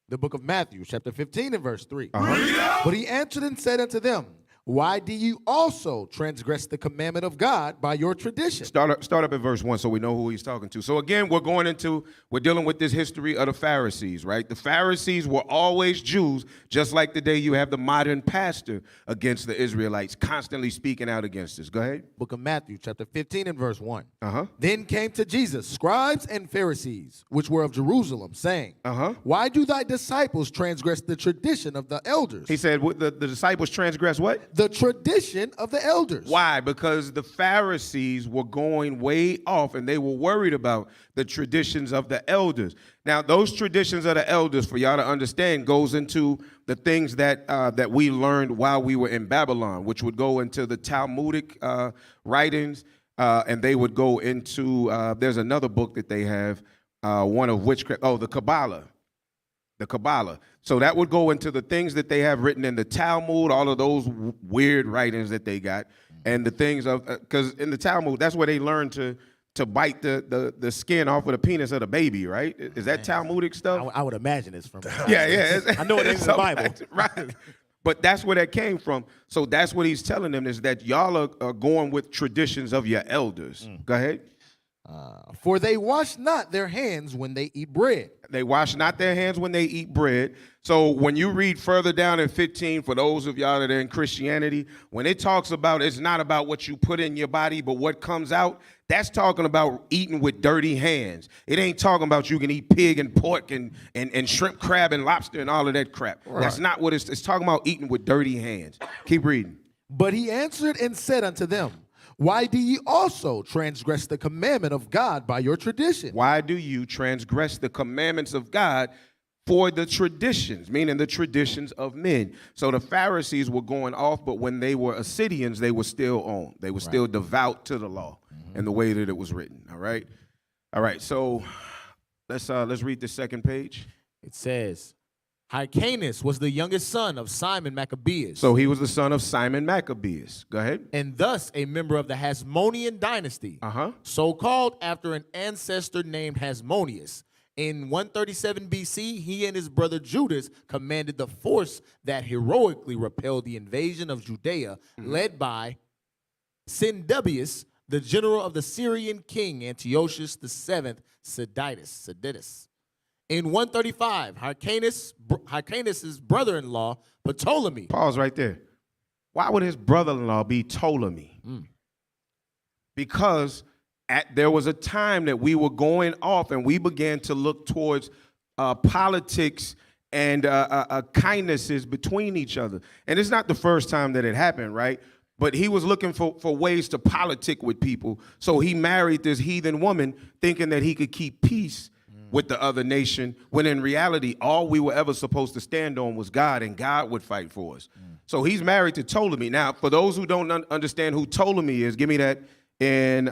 The book of Matthew, chapter 15 and verse 3. But he answered and said unto them, why do you also transgress the commandment of God by your tradition? Start up at verse 1 so we know who he's talking to. So again, we're dealing with this history of the Pharisees, right? The Pharisees were always Jews, just like today you have the modern pastor against the Israelites, constantly speaking out against us. Go ahead. Book of Matthew, chapter 15 and verse 1. Then came to Jesus scribes and Pharisees, which were of Jerusalem, saying, why do thy disciples transgress the tradition of the elders? He said, the disciples transgress what? The tradition of the elders. Why? Because the Pharisees were going way off and they were worried about the traditions of the elders. Now, those traditions of the elders, for y'all to understand, goes into the things that we learned while we were in Babylon, which would go into the Talmudic writings, and they would go into, there's another book that they have, one of witchcraft, the Kabbalah. The Kabbalah. So that would go into the things that they have written in the Talmud, all of those weird writings that they got, and the things of, because in the Talmud, that's where they learn to bite the skin off of the penis of the baby, right? Is that Talmudic stuff? I would imagine it's from. Yeah. I know it is in the Bible. Right. But that's where that came from. So that's what he's telling them, is that y'all are going with traditions of your elders. Go ahead. For they wash not their hands when they eat bread. They wash not their hands when they eat bread. So when you read further down in 15, for those of y'all that are in Christianity, when it talks about, it's not about what you put in your body, but what comes out, that's talking about eating with dirty hands. It ain't talking about you can eat pig and pork and shrimp, crab, and lobster and all of that crap. Right. That's not what it's talking about, eating with dirty hands. Keep reading. But he answered and said unto them, why do ye also transgress the commandment of God by your tradition? Why do you transgress the commandments of God for the traditions, meaning the traditions of men? So the Pharisees were going off, but when they were Assyrians, they were still on. They were still devout to the law and the way that it was written. All right. All right. So let's read the second page. It says, Hyrcanus was the youngest son of Simon Maccabeus. So he was the son of Simon Maccabeus. Go ahead. And thus a member of the Hasmonean dynasty, so called after an ancestor named Hasmoneus. In 137 BC, he and his brother Judas commanded the force that heroically repelled the invasion of Judea, led by Symbolism, the general of the Syrian king Antiochus VII Seditus. In 135, Hyrcanus' brother-in-law, Ptolemy. Pause right there. Why would his brother-in-law be Ptolemy? Because there was a time that we were going off and we began to look towards politics and kindnesses between each other. And it's not the first time that it happened, right? But he was looking for ways to politic with people. So he married this heathen woman thinking that he could keep peace with the other nation, when in reality, all we were ever supposed to stand on was God, and God would fight for us. So he's married to Ptolemy. Now, for those who don't understand who Ptolemy is, give me that in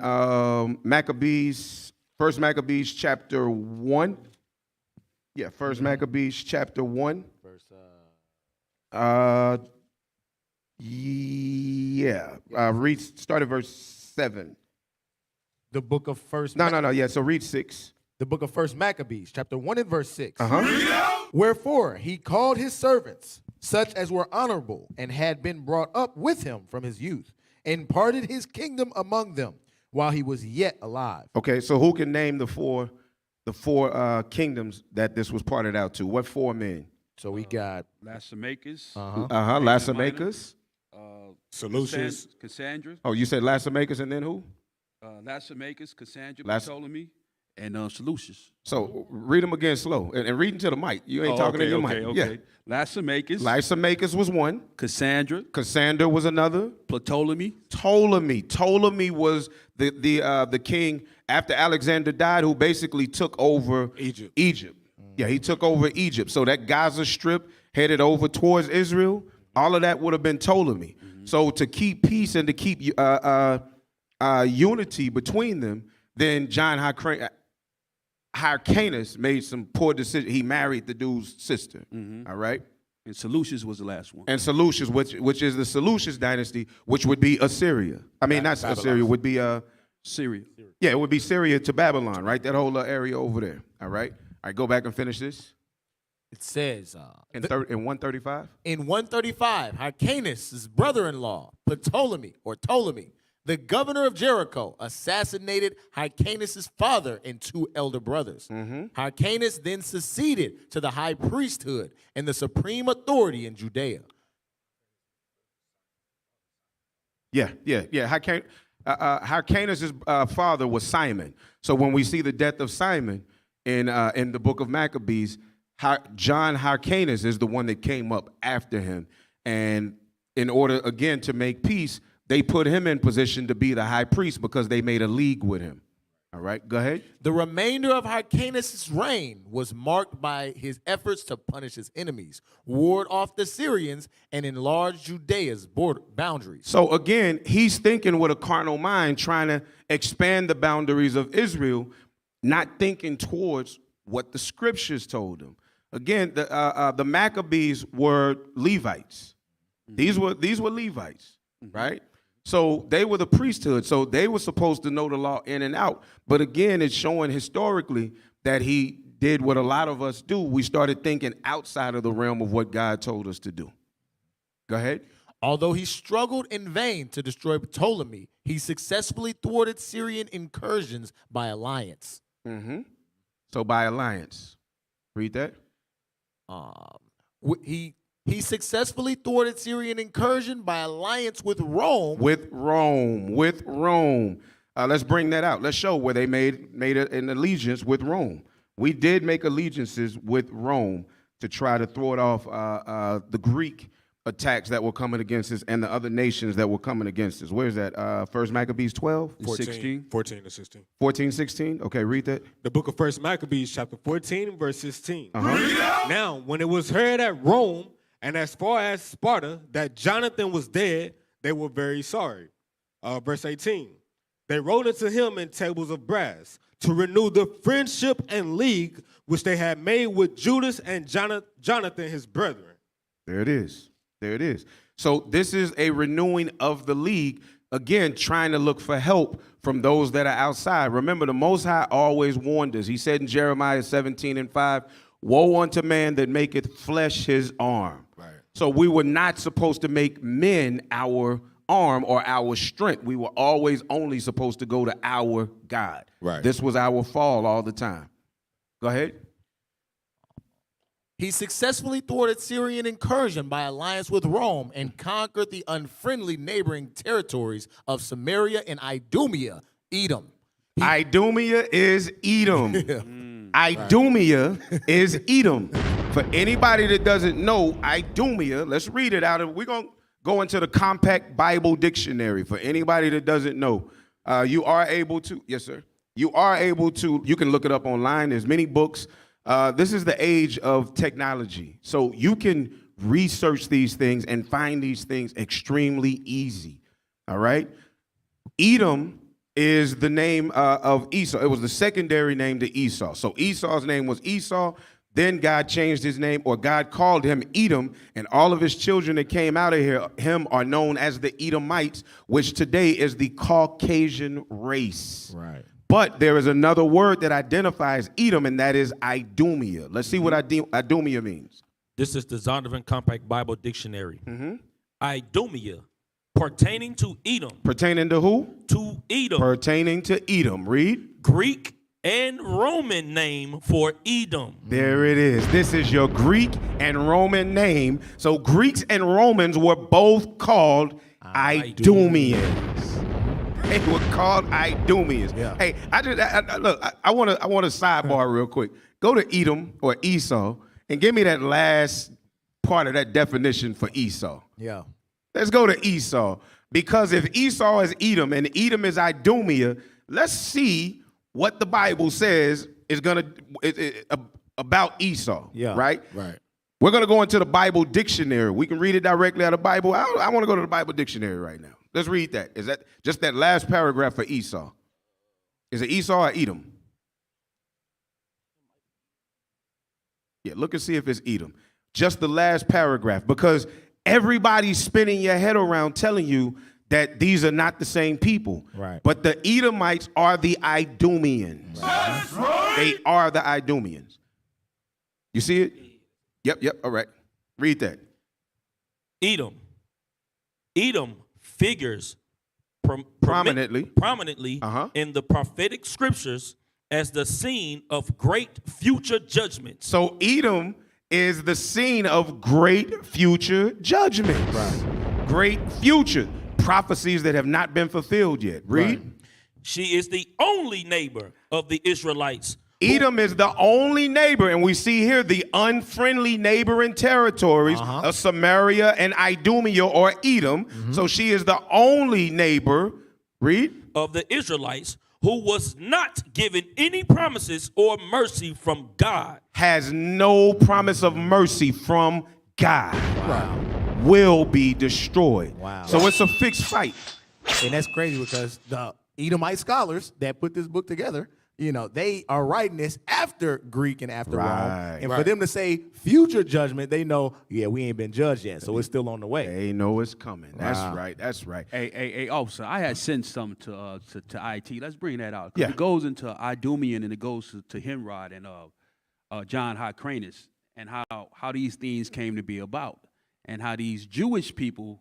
Maccabees, 1 Maccabees chapter 1. Yeah, 1 Maccabees chapter 1. Start at verse 7. The book of First. No. Yeah, so read 6. The book of First Maccabees, chapter 1 and verse 6. Wherefore he called his servants, such as were honorable, and had been brought up with him from his youth, and parted his kingdom among them while he was yet alive. Okay, so who can name the four kingdoms that this was parted out to? What 4 men? So we got Lassamakas. Lassamakas. Seleucus. Cassandra. Oh, you said Lassamakas and then who? Lassamakas, Cassandra, Ptolemy, and Seleucus. So read them again slow and read into the mic. You ain't talking to your mic. Okay. Yeah. Lassamakas was one. Cassandra was another. Ptolemy was the king after Alexander died, who basically took over Egypt. Yeah, he took over Egypt. So that Gaza Strip headed over towards Israel. All of that would have been Ptolemy. So to keep peace and to keep unity between them, then John Hyrcanus made some poor decision. He married the dude's sister. All right. And Seleucus was the last one. And Seleucus, which is the Seleucus dynasty, which would be Assyria. I mean, not Babylon. Assyria, would be Syria. Yeah, it would be Syria to Babylon, right? That whole area over there. All right. All right, go back and finish this. It says in 135? In 135, Hyrcanus' brother-in-law, Ptolemy, the governor of Jericho, assassinated Hyrcanus' father and 2 elder brothers. Hyrcanus then succeeded to the high priesthood and the supreme authority in Judea. Yeah. Hyrcanus' father was Simon. So when we see the death of Simon in the book of Maccabees, John Hyrcanus is the one that came up after him. And in order, again, to make peace, they put him in position to be the high priest because they made a league with him. All right, go ahead. The remainder of Hyrcanus' reign was marked by his efforts to punish his enemies, ward off the Syrians, and enlarge Judea's boundaries. So again, he's thinking with a carnal mind, trying to expand the boundaries of Israel, not thinking towards what the scriptures told him. Again, the Maccabees were Levites. These were Levites, right? So they were the priesthood. So they were supposed to know the law in and out. But again, it's showing historically that he did what a lot of us do. We started thinking outside of the realm of what God told us to do. Go ahead. Although he struggled in vain to destroy Ptolemy, he successfully thwarted Syrian incursions by alliance. So by alliance. Read that. He successfully thwarted Syrian incursion by alliance with Rome. With Rome. Let's bring that out. Let's show where they made an allegiance with Rome. We did make allegiances with Rome to try to thwart off the Greek attacks that were coming against us and the other nations that were coming against us. Where's that? 1 Maccabees 12? 14 to 16. 14, 16? Okay, read that. The book of 1 Maccabees, chapter 14, verse 16. Now, when it was heard at Rome, and as far as Sparta, that Jonathan was dead, they were very sorry. Verse 18. They wrote unto him in tables of brass to renew the friendship and league which they had made with Judas and Jonathan, his brethren. There it is. So this is a renewing of the league, again, trying to look for help from those that are outside. Remember, the Most High always warned us. He said in Jeremiah 17:5, woe unto man that maketh flesh his arm. So we were not supposed to make men our arm or our strength. We were always only supposed to go to our God. This was our fall all the time. Go ahead. He successfully thwarted Syrian incursion by alliance with Rome and conquered the unfriendly neighboring territories of Samaria and Idumea, Edom. Idumea is Edom. Idumea is Edom. For anybody that doesn't know Idumea, let's read it out. We're going to go into the Compact Bible Dictionary. For anybody that doesn't know, you are able to, yes, sir. You are able to, you can look it up online. There's many books. This is the age of technology. So you can research these things and find these things extremely easy. All right? Edom is the name of Esau. It was the secondary name to Esau. So Esau's name was Esau. Then God changed his name, or God called him Edom, and all of his children that came out of him are known as the Edomites, which today is the Caucasian race. Right. But there is another word that identifies Edom, and that is Idumea. Let's see what Idumea means. This is the Zondervan Compact Bible Dictionary. Idumea, pertaining to Edom. Pertaining to who? To Edom. Pertaining to Edom. Read. Greek and Roman name for Edom. There it is. This is your Greek and Roman name. So Greeks and Romans were both called Idumeans. They were called Idumeans. Yeah. Hey, I want to sidebar real quick. Go to Edom or Esau and give me that last part of that definition for Esau. Yeah. Let's go to Esau, because if Esau is Edom and Edom is Idumea, let's see what the Bible says is about Esau. Yeah. Right. Right. We're gonna go into the Bible dictionary. We can read it directly out of the Bible. I want to go to the Bible dictionary right now. Let's read that. Is that just that last paragraph for Esau? Is it Esau or Edom? Yeah, look and see if it's Edom. Just the last paragraph, because everybody's spinning your head around telling you that these are not the same people. Right. But the Edomites are the Idumeans. Right. They are the Idumeans. You see it? Yep, all right. Read that. Edom. Edom figures prominently in the prophetic scriptures as the scene of great future judgments. So Edom is the scene of great future judgments. Right. Great future prophecies that have not been fulfilled yet. Read. Right. She is the only neighbor of the Israelites. Edom is the only neighbor, and we see here the unfriendly neighboring territories of Samaria and Idumea, or Edom. So she is the only neighbor, read, of the Israelites who was not given any promises or mercy from God. Has no promise of mercy from God. Wow. Will be destroyed. Wow. So it's a fixed fight. And that's crazy, because the Edomite scholars that put this book together, you know, they are writing this after Greek and after Rome. And for them to say future judgment, they know, yeah, we ain't been judged yet, so it's still on the way. They know it's coming. That's right. That's right. Hey, officer, I had sent something to IT. Let's bring that out. Yeah. It goes into Idumean, and it goes to Himrod and John Hyrcanus, and how these things came to be about, and how these Jewish people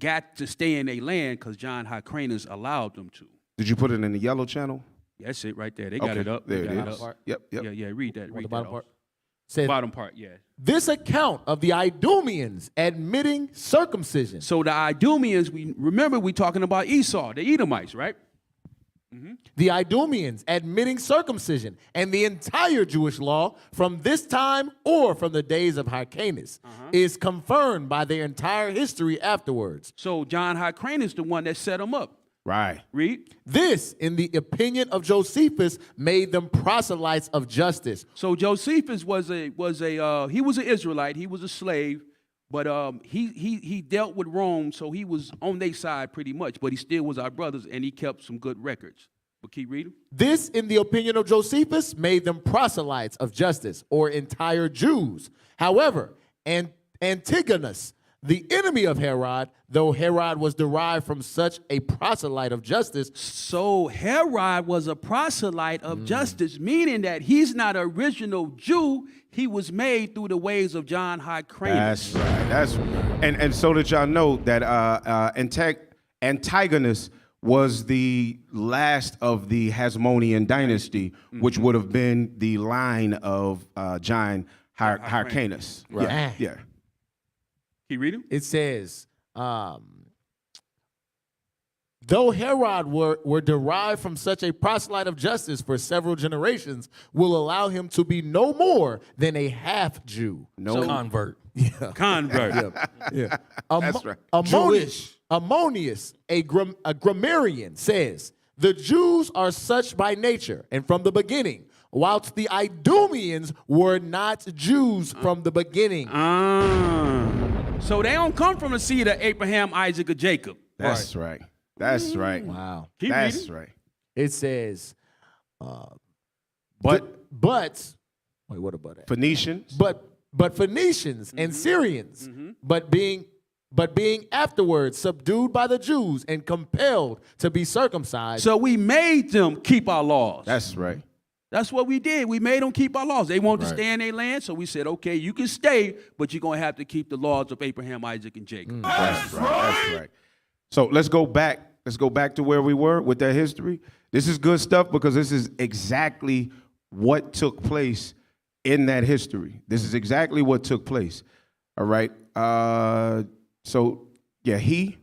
got to stay in their land because John Hyrcanus allowed them to. Did you put it in the yellow channel? That's it right there. They got it up. There it is. Yep. Yeah, read that. Read the that bottom part. Said, bottom part, yeah. This account of the Idumeans admitting circumcision. So the Idumeans, we talking about Esau, the Edomites, right? The Idumeans admitting circumcision and the entire Jewish law from this time or from the days of Hyrcanus is confirmed by their entire history afterwards. So John Hyrcanus, the one that set them up. Right. Read. This, in the opinion of Josephus, made them proselytes of justice. So Josephus was an Israelite. He was a slave, but he dealt with Rome, so he was on their side pretty much. But he still was our brothers, and he kept some good records. But keep reading. This, in the opinion of Josephus, made them proselytes of justice, or entire Jews. However, Antigonus, the enemy of Herod, though Herod was derived from such a proselyte of justice. So Herod was a proselyte of justice, meaning that he's not an original Jew. He was made through the ways of John Hyrcanus. That's right. And so that y'all know that Antigonus was the last of the Hasmonean dynasty, which would have been the line of John Hyrcanus. Right. Yeah. Yeah. Can you read him? It says, though Herod were derived from such a proselyte of justice for several generations, will allow him to be no more than a half Jew. No convert. Yeah. Convert. Yeah. That's right. Ammonius, a grammarian, says, the Jews are such by nature and from the beginning, whilst the Idumeans were not Jews from the beginning. So they don't come from the seed of Abraham, Isaac, or Jacob. That's right. That's right. Wow. That's right. It says, But wait, what about that? Phoenicians. But Phoenicians and Syrians, but being afterwards subdued by the Jews and compelled to be circumcised. So we made them keep our laws. That's right. That's what we did. We made them keep our laws. They wanted to stay in their land, so we said, okay, you can stay, but you're going to have to keep the laws of Abraham, Isaac, and Jacob. That's right. That's right. So let's go back. Let's go back to where we were with that history. This is good stuff because this is exactly what took place in that history. This is exactly what took place. All right. So yeah, he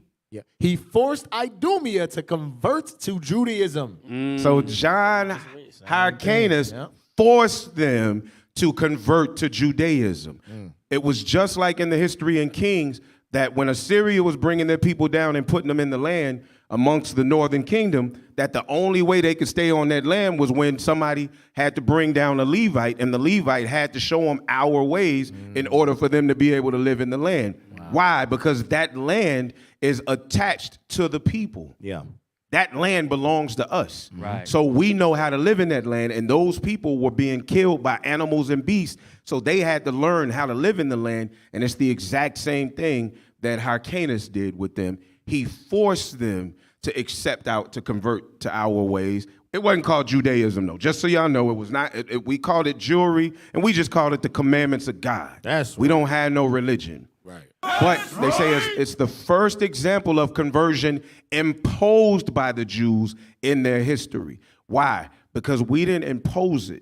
forced Idumea to convert to Judaism. So John Hyrcanus forced them to convert to Judaism. It was just like in the history in Kings that when Assyria was bringing their people down and putting them in the land amongst the northern kingdom, that the only way they could stay on that land was when somebody had to bring down a Levite, and the Levite had to show them our ways in order for them to be able to live in the land. Wow. Why? Because that land is attached to the people. Yeah. That land belongs to us. Right. So we know how to live in that land, and those people were being killed by animals and beasts, so they had to learn how to live in the land, and it's the exact same thing that Hyrcanus did with them. He forced them to to convert to our ways. It wasn't called Judaism, though. Just so y'all know, it was not. We called it Jewry, and we just called it the commandments of God. That's right. We don't have no religion. Right. But they say it's the first example of conversion imposed by the Jews in their history. Why? Because we didn't impose it.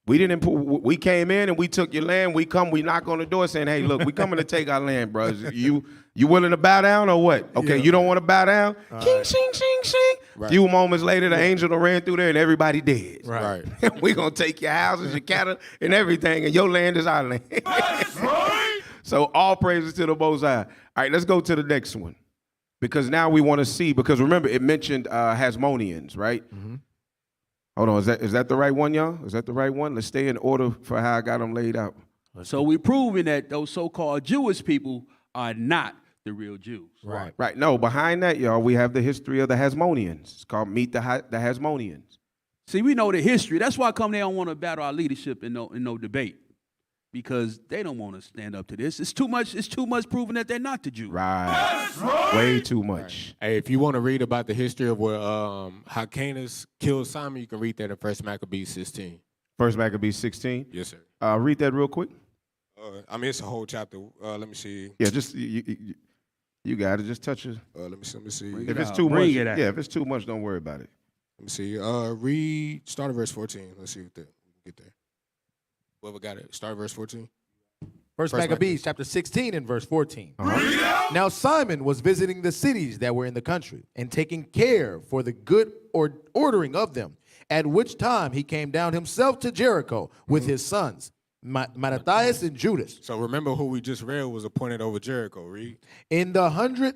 We came in and we took your land. We knock on the door saying, hey, look, we coming to take our land, brothers. You willing to bow down or what? Okay, you don't want to bow down? King, shing, shing, shing. Right. A few moments later, the angel ran through there and everybody dead. Right. We're going to take your houses, your cattle, and everything, and your land is our land. So all praises to the Most High. All right, let's go to the next one. Because now we want to see, because remember, it mentioned Hasmoneans, right? Mm-hmm. Hold on, is that the right one, y'all? Is that the right one? Let's stay in order for how I got them laid out. So we're proving that those so-called Jewish people are not the real Jews. Right. Right. No, behind that, y'all, we have the history of the Hasmoneans. It's called Meet the Hasmoneans. See, we know the history. That's why they don't want to battle our leadership in no debate. Because they don't want to stand up to this. It's too much proving that they're not the Jews. Right. Way too much. Hey, if you want to read about the history of where Hyrcanus killed Simon, you can read that in 1 Maccabees 16. 1 Maccabees 16? Yes, sir. Read that real quick. It's a whole chapter. Let me see. Yeah, just you got it. Just touch it. Let me see. If it's too much, if it's too much, don't worry about it. Let me see. Start at verse 14. Let's see if we can get there. Whoever got it, start verse 14. First Maccabees chapter 16 and verse 14. Now Simon was visiting the cities that were in the country and taking care for the good ordering of them, at which time he came down himself to Jericho with his sons, Mattathias and Judas. So remember who we just read was appointed over Jericho, read. In the 100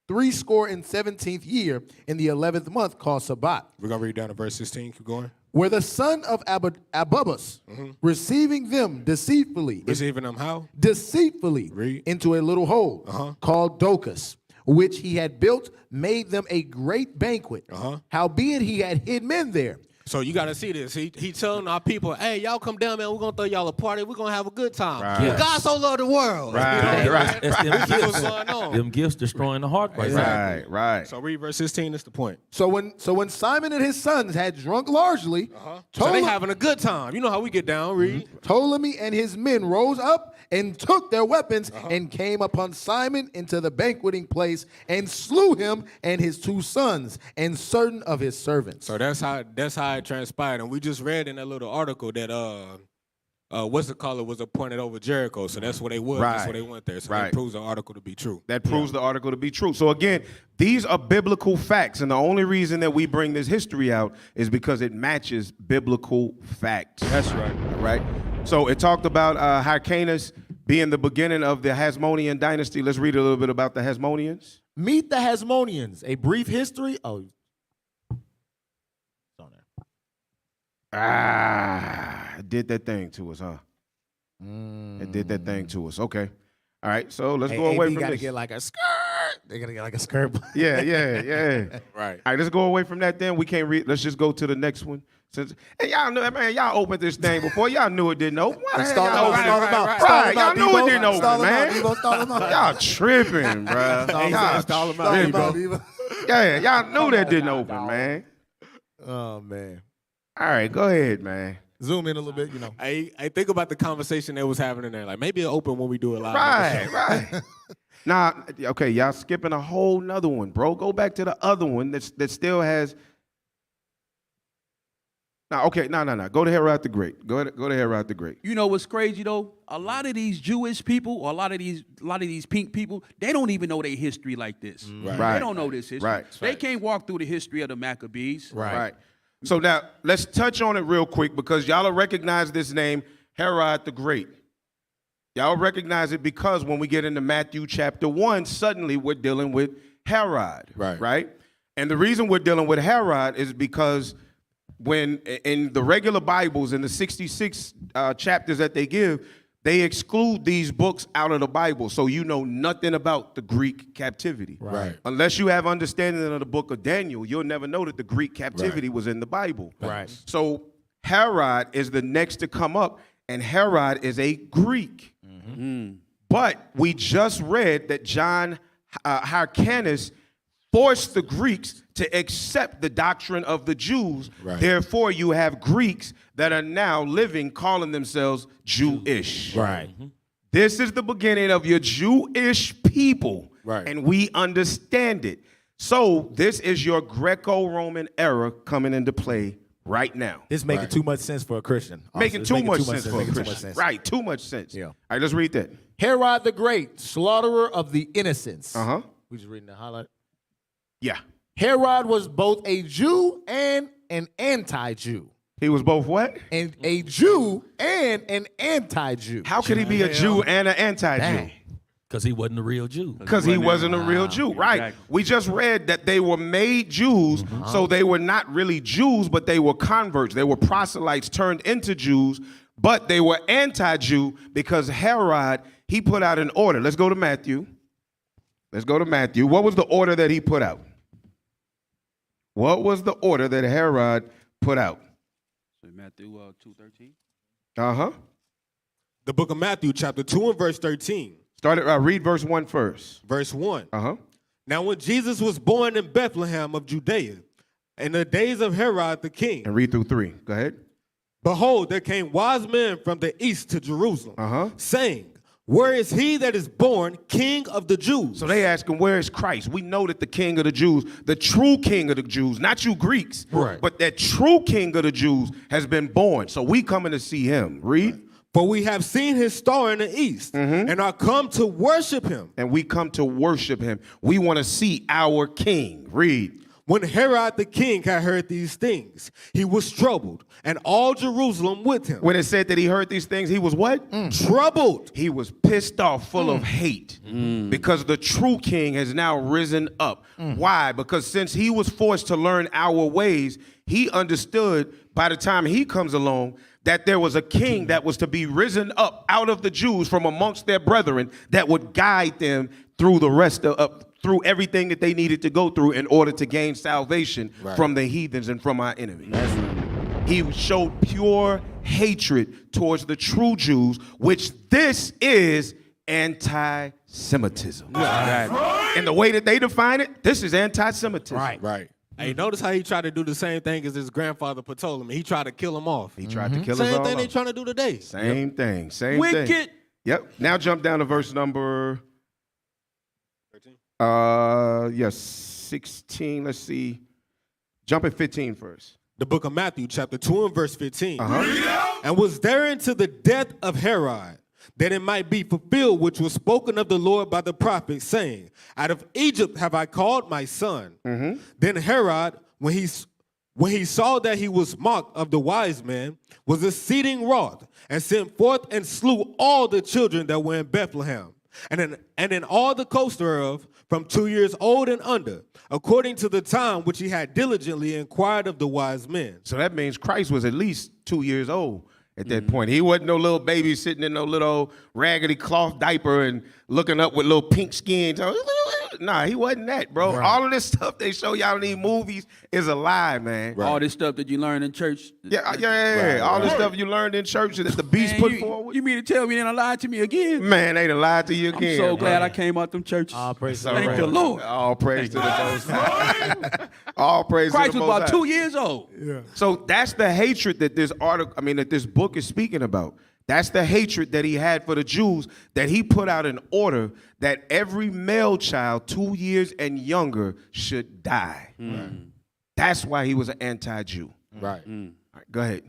17th year, in the 11th month, called Sabbat. We're going to read down to verse 16. Keep going. Where the son of Abubus, receiving them deceitfully. Receiving them how? Deceitfully. Read. Into a little hole called Docus, which he had built, made them a great banquet. Howbeit he had hid men there. So you got to see this. He telling our people, hey, y'all come down, man. We're going to throw y'all a party. We're going to have a good time. Right. God so loved the world. Right. That's them gifts destroying the heart. Right. So read verse 16. That's the point. So when Simon and his sons had drunk largely, so they having a good time. You know how we get down, read. Ptolemy and his men rose up and took their weapons and came upon Simon into the banqueting place and slew him and his 2 sons and certain of his servants. So that's how it transpired. And we just read in that little article that what's it called? It was appointed over Jericho, so that's where they was. That's where they went there. So that proves the article to be true. That proves the article to be true. So again, these are biblical facts, and the only reason that we bring this history out is because it matches biblical facts. That's right. Right. So it talked about Hyrcanus being the beginning of the Hasmonean dynasty. Let's read a little bit about the Hasmoneans. Meet the Hasmoneans. A brief history. Oh. It did that thing to us, huh? It did that thing to us. Okay. All right. So let's go away from gotta this. Get like a skirt. They gotta get like a skirt. Yeah. Right. All right. Let's go away from that. Then we can't read. Let's just go to the next one. Since y'all know, man, y'all opened this thing before. Y'all knew it didn't open. Why the hell y'all opened it? Right. Y'all knew it didn't open, man. Y'all tripping, bro. Yeah, y'all knew that didn't open, man. Oh man. All right, go ahead, man. Zoom in a little bit, you know. I think about the conversation they was having in there. Like maybe it'll open when we do it live. Right. Nah, okay, y'all skipping a whole nother one, bro. Go back to the other one that still has. No. Go to Herod the Great. Go to Herod the Great. You know what's crazy though? A lot of these Jewish people, or a lot of these pink people, they don't even know their history like this. Right. They don't know this history. Right. They can't walk through the history of the Maccabees. Right. So now let's touch on it real quick because y'all will recognize this name, Herod the Great. Y'all recognize it because when we get into Matthew chapter 1, suddenly we're dealing with Herod. Right. And the reason we're dealing with Herod is because when in the regular Bibles, in the 66 chapters that they give, they exclude these books out of the Bible. So you know nothing about the Greek captivity. Right. Unless you have understanding of the book of Daniel, you'll never know that the Greek captivity was in the Bible. Right. So Herod is the next to come up, and Herod is a Greek. But we just read that John Hyrcanus forced the Greeks to accept the doctrine of the Jews. Right. Therefore, you have Greeks that are now living, calling themselves Jewish. Right. This is the beginning of your Jewish people. Right. And we understand it. So this is your Greco-Roman era coming into play right now. It's making too much sense for a Christian. Making too much sense for a Christian. Right, too much sense. Yeah. All right, let's read that. Herod the Great, slaughterer of the innocents. We just reading the highlight. Yeah. Herod was both a Jew and an anti-Jew. He was both what? And a Jew and an anti-Jew. How could he be a Jew and an anti-Jew? Because he wasn't a real Jew. Because he wasn't a real Jew. Right. Exactly. We just read that they were made Jews, so they were not really Jews, but they were converts. They were proselytes turned into Jews, but they were anti-Jew because Herod, he put out an order. Let's go to Matthew. What was the order that he put out? What was the order that Herod put out? So Matthew 2:13. The book of Matthew, chapter 2 and verse 13. Read verse 1 first. Verse 1. Now when Jesus was born in Bethlehem of Judea, in the days of Herod the king. And read through 3. Go ahead. Behold, there came wise men from the east to Jerusalem, saying, where is he that is born king of the Jews? So they ask him, where is Christ? We know that the king of the Jews, the true king of the Jews, not you Greeks, but that true king of the Jews has been born. So we coming to see him. Read. For we have seen his star in the east and are come to worship him. And we come to worship him. We want to see our king. Read. When Herod the king had heard these things, he was troubled, and all Jerusalem with him. When it said that he heard these things, he was what? Troubled. He was pissed off, full of hate, because the true king has now risen up. Why? Because since he was forced to learn our ways, he understood by the time he comes along that there was a king that was to be risen up out of the Jews from amongst their brethren that would guide them through the rest of through everything that they needed to go through in order to gain salvation from the heathens and from our enemies. He showed pure hatred towards the true Jews, which this is anti-Semitism. And the way that they define it, this is anti-Semitism. Right. Hey, notice how he tried to do the same thing as his grandfather Ptolemy. He tried to kill him off. He tried to kill us all Same thing off. they trying to do today. Same thing. Wicked. Yep. Now jump down to verse number 13. 16. Let's see. Jump at 15 first. the book of Matthew, chapter 2 and verse 15. And was there unto the death of Herod, that it might be fulfilled which was spoken of the Lord by the prophet, saying, out of Egypt have I called my son. Then Herod, when he saw that he was mocked of the wise men, was exceeding wroth, and sent forth and slew all the children that were in Bethlehem, and in all the coast thereof, from 2 years old and under, according to the time which he had diligently inquired of the wise men. So that means Christ was at least 2 years old at that point. He wasn't no little baby sitting in no little raggedy cloth diaper and looking up with little pink skin. Nah, he wasn't that, bro. Right. All of this stuff they show y'all in these movies is a lie, man. All this stuff that you learn in church. Yeah. All this stuff you learned in church that the beast put forward. You mean to tell me they done lied to me again? Man, they done lied to you again. I'm so glad I came out them churches. All praise Thank the Lord. All praise to the Most High. All praise Christ to the was Most about High. 2 years old. Yeah. So that's the hatred that that this book is speaking about. That's the hatred that he had for the Jews, that he put out an order that every male child 2 years and younger should die. That's why he was an anti-Jew. Right. All right, go ahead.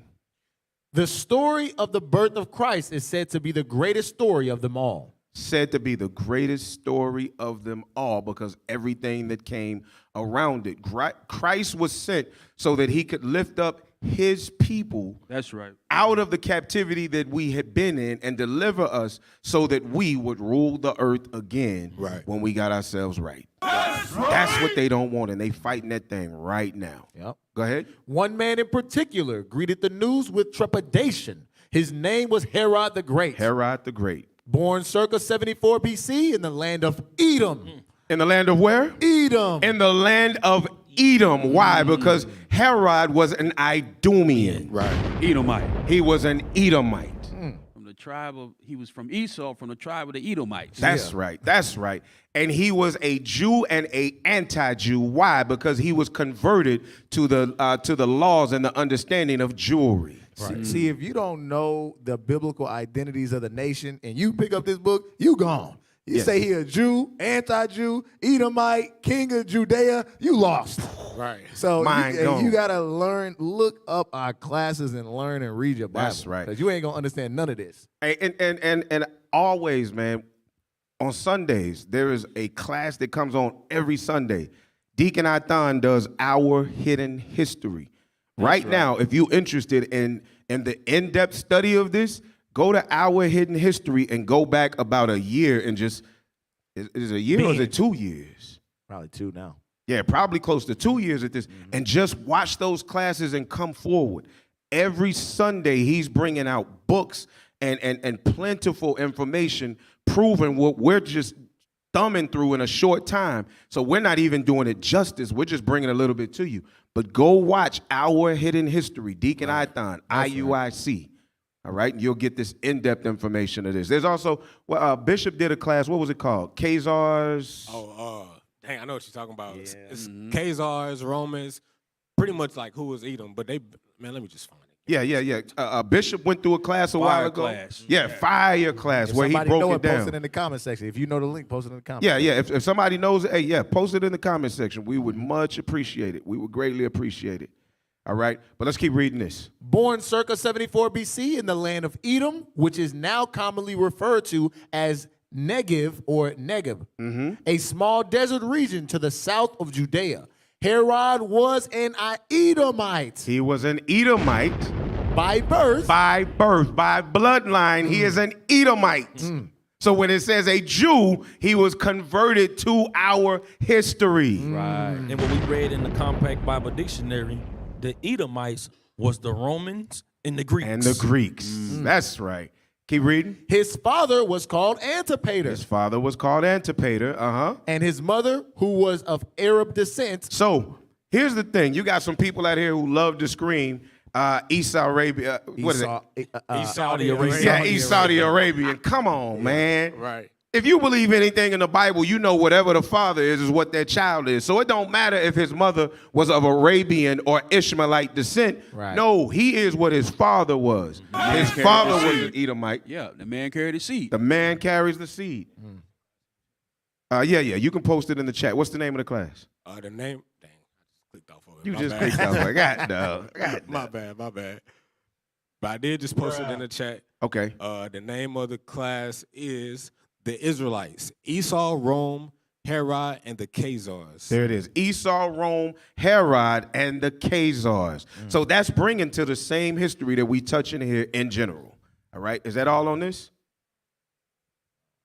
The story of the birth of Christ is said to be the greatest story of them all. Said to be the greatest story of them all because everything that came around it. Christ was sent so that he could lift up his people. That's right. Out of the captivity that we had been in and deliver us so that we would rule the earth again when we got ourselves right. That's what they don't want, and they fighting that thing right now. Yep. Go ahead. One man in particular greeted the news with trepidation. His name was Herod the Great. Herod the Great. Born circa 74 BC in the land of Edom. In the land of where? Edom. In the land of Edom. Why? Because Herod was an Idumean. Right. Edomite. He was an Edomite. From the tribe of, he was from Esau, from the tribe of the Edomites. That's right. That's right. And he was a Jew and a anti-Jew. Why? Because he was converted to the laws and the understanding of Jewry. Right. See, if you don't know the biblical identities of the nation and you pick up this book, you gone. You say he a Jew, anti-Jew, Edomite, king of Judea, you lost. Right. So you got to look up our classes and learn and read your Bible. That's right. Because you ain't going to understand none of this. And always, man, on Sundays, there is a class that comes on every Sunday. Deacon Athan does Our Hidden History. Right now, if you're interested in the in-depth study of this, go to Our Hidden History and go back about a year and just, is it a year or is it 2 years? Probably 2 now. Yeah, probably close to 2 years at this. And just watch those classes and come forward. Every Sunday, he's bringing out books and plentiful information proving what we're just thumbing through in a short time. So we're not even doing it justice. We're just bringing a little bit to you. But go watch Our Hidden History, Deacon Ithan, IUIC. All right, and you'll get this in-depth information of this. There's also, Bishop did a class, what was it called? Khazars? Dang, I know what you're talking about. Yeah. It's Khazars, Romans, pretty much like who was Edom, but let me just find it. Yeah. Bishop went through a class a while ago. Yeah, fire class where he broke it down. Post it in the comment section. If you know the link, post it in the comment section. Yeah. If somebody knows it, post it in the comment section. We would much appreciate it. We would greatly appreciate it. All right, but let's keep reading this. Born circa 74 BC in the land of Edom, which is now commonly referred to as Negev or Negev, a small desert region to the south of Judea. Herod was an Edomite. He was an Edomite. By birth. By bloodline, he is an Edomite. So when it says a Jew, he was converted to our history. Right. And what we read in the Compact Bible Dictionary, the Edomites was the Romans and the Greeks. That's right. Keep reading. His father was called Antipater. And his mother, who was of Arab descent. So here's the thing. You got some people out here who love to scream, East Arabia. What is it? East Saudi Arabia. Yeah, East Saudi Arabian. Come on, man. Right. If you believe anything in the Bible, you know whatever the father is what that child is. So it don't matter if his mother was of Arabian or Ishmaelite descent. Right. No, he is what his father was. His father was an Edomite. Yeah, the man carried the seed. The man carries the seed. You can post it in the chat. What's the name of the class? The name, clicked off of it. You My just bad. clicked off. My bad. But I did just post it in the chat. Okay. The name of the class is The Israelites. Esau, Rome, Herod, and the Khazars. There it is. Esau, Rome, Herod, and the Khazars. So that's bringing to the same history that we touch in here in general. All right. Is that all on this?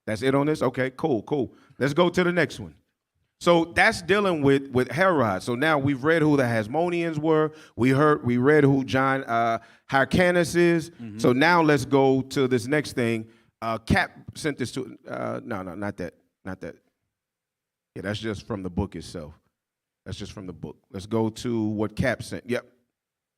That's it on this? Okay, cool. Let's go to the next one. So that's dealing with Herod. So now we've read who the Hasmoneans were. We read who John Hyrcanus is. So now let's go to this next thing. Cap sent this to no, not that. Yeah, that's just from the book itself. That's just from the book. Let's go to what Cap sent. Yep.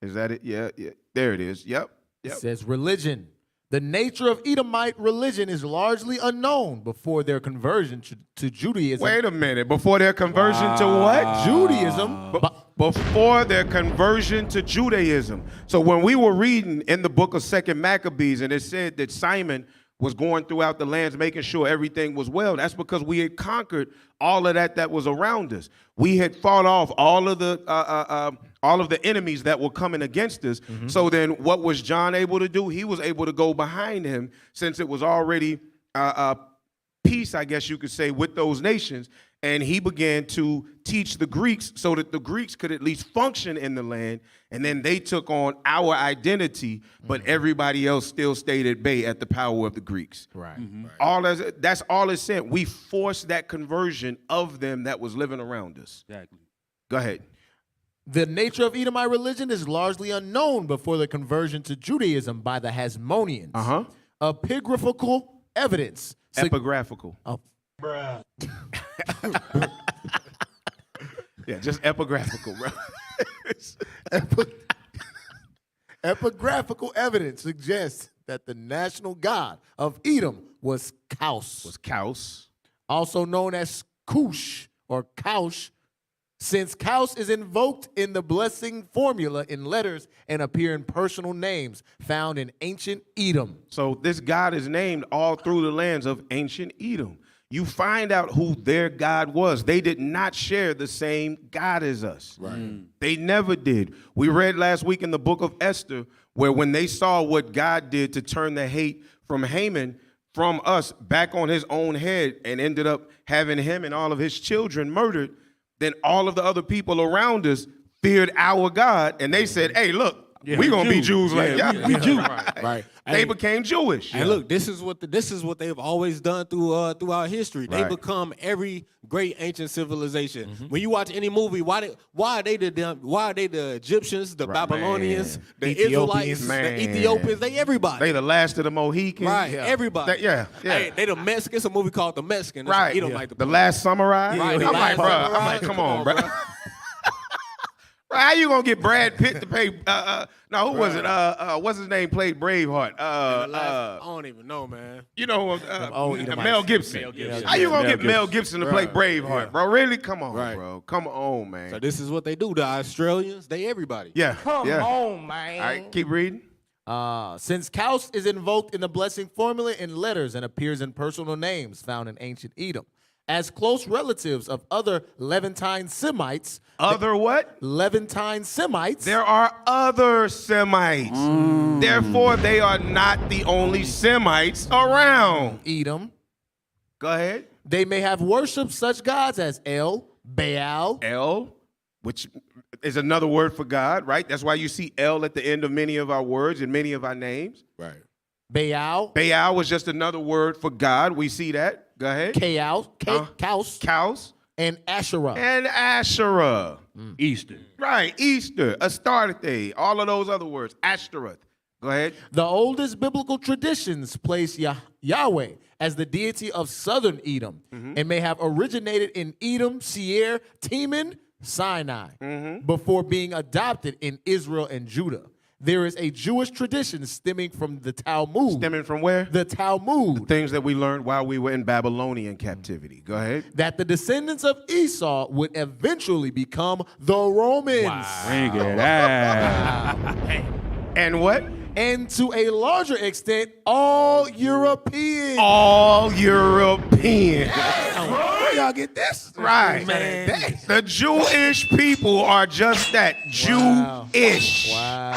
Is that it? Yeah. There it is. Yep. It says religion. The nature of Edomite religion is largely unknown before their conversion to Judaism. Wait a minute. Before their conversion to what? Judaism. Before their conversion to Judaism. So when we were reading in the book of 2 Maccabees, and it said that Simon was going throughout the lands making sure everything was well, that's because we had conquered all of that was around us. We had fought off all of the enemies that were coming against us. So then what was John able to do? He was able to go behind him, since it was already peace, I guess you could say, with those nations. And he began to teach the Greeks so that the Greeks could at least function in the land. And then they took on our identity, but everybody else still stayed at bay at the power of the Greeks. Right. That's all it said. We forced that conversion of them that was living around us. Exactly. Go ahead. The nature of Edomite religion is largely unknown before the conversion to Judaism by the Hasmoneans. Epigraphical evidence. Epigraphical. Oh. Bruh. Yeah, just epigraphical, bro. Epigraphical evidence suggests that the national god of Edom was Kaus. Also known as Cush or Kaush, since Kaus is invoked in the blessing formula in letters and appear in personal names found in ancient Edom. So this god is named all through the lands of ancient Edom. You find out who their God was. They did not share the same God as us. Right. They never did. We read last week in the book of Esther, where when they saw what God did to turn the hate from Haman from us back on his own head and ended up having him and all of his children murdered, then all of the other people around us feared our God, and they said, hey, look, we're going to be Jews like y'all. We Jews. Right. They became Jewish. And look, this is what they've always done throughout history. They become every great ancient civilization. When you watch any movie, why are they the Egyptians, the Babylonians, the Israelites, the Ethiopians? They everybody. They the last of the Mohicans. Right. Everybody. Hey, they the Mexicans. It's a movie called The Mexican. Right. Like the Last Samurai. Right. I'm like, come on, bro. How you gonna get Brad Pitt to pay? No, who was it? What's his name? Played Braveheart. I don't even know, man. You know, Mel Gibson. How you gonna get Mel Gibson to play Braveheart, bro? Really? Come on, bro. Come on, man. So this is what they do. The Australians, they everybody. Yeah. Come on, man. All right, keep reading. Since Kaus is invoked in the blessing formula in letters and appears in personal names found in ancient Edom, as close relatives of other Levantine Semites. Other what? Levantine Semites. There are other Semites. Therefore, they are not the only Semites around. Edom. Go ahead. They may have worshipped such gods as El, Baal. El, which is another word for God, right? That's why you see El at the end of many of our words and many of our names. Right. Baal. Baal was just another word for God. We see that. Go ahead. Kaus. And Asherah. Easter. Right, Easter, Astarte, all of those other words. Ashtoreth. Go ahead. The oldest biblical traditions place Yahweh as the deity of southern Edom and may have originated in Edom, Seir, Teman, Sinai before being adopted in Israel and Judah. There is a Jewish tradition stemming from the Talmud. Stemming from where? The Talmud. The things that we learned while we were in Babylonian captivity. Go ahead. That the descendants of Esau would eventually become the Romans. Wow. Bring it out. And what? And to a larger extent, all Europeans. All Europeans. y'all get this? Right. Man. The Jewish people are just that. Jewish. Wow.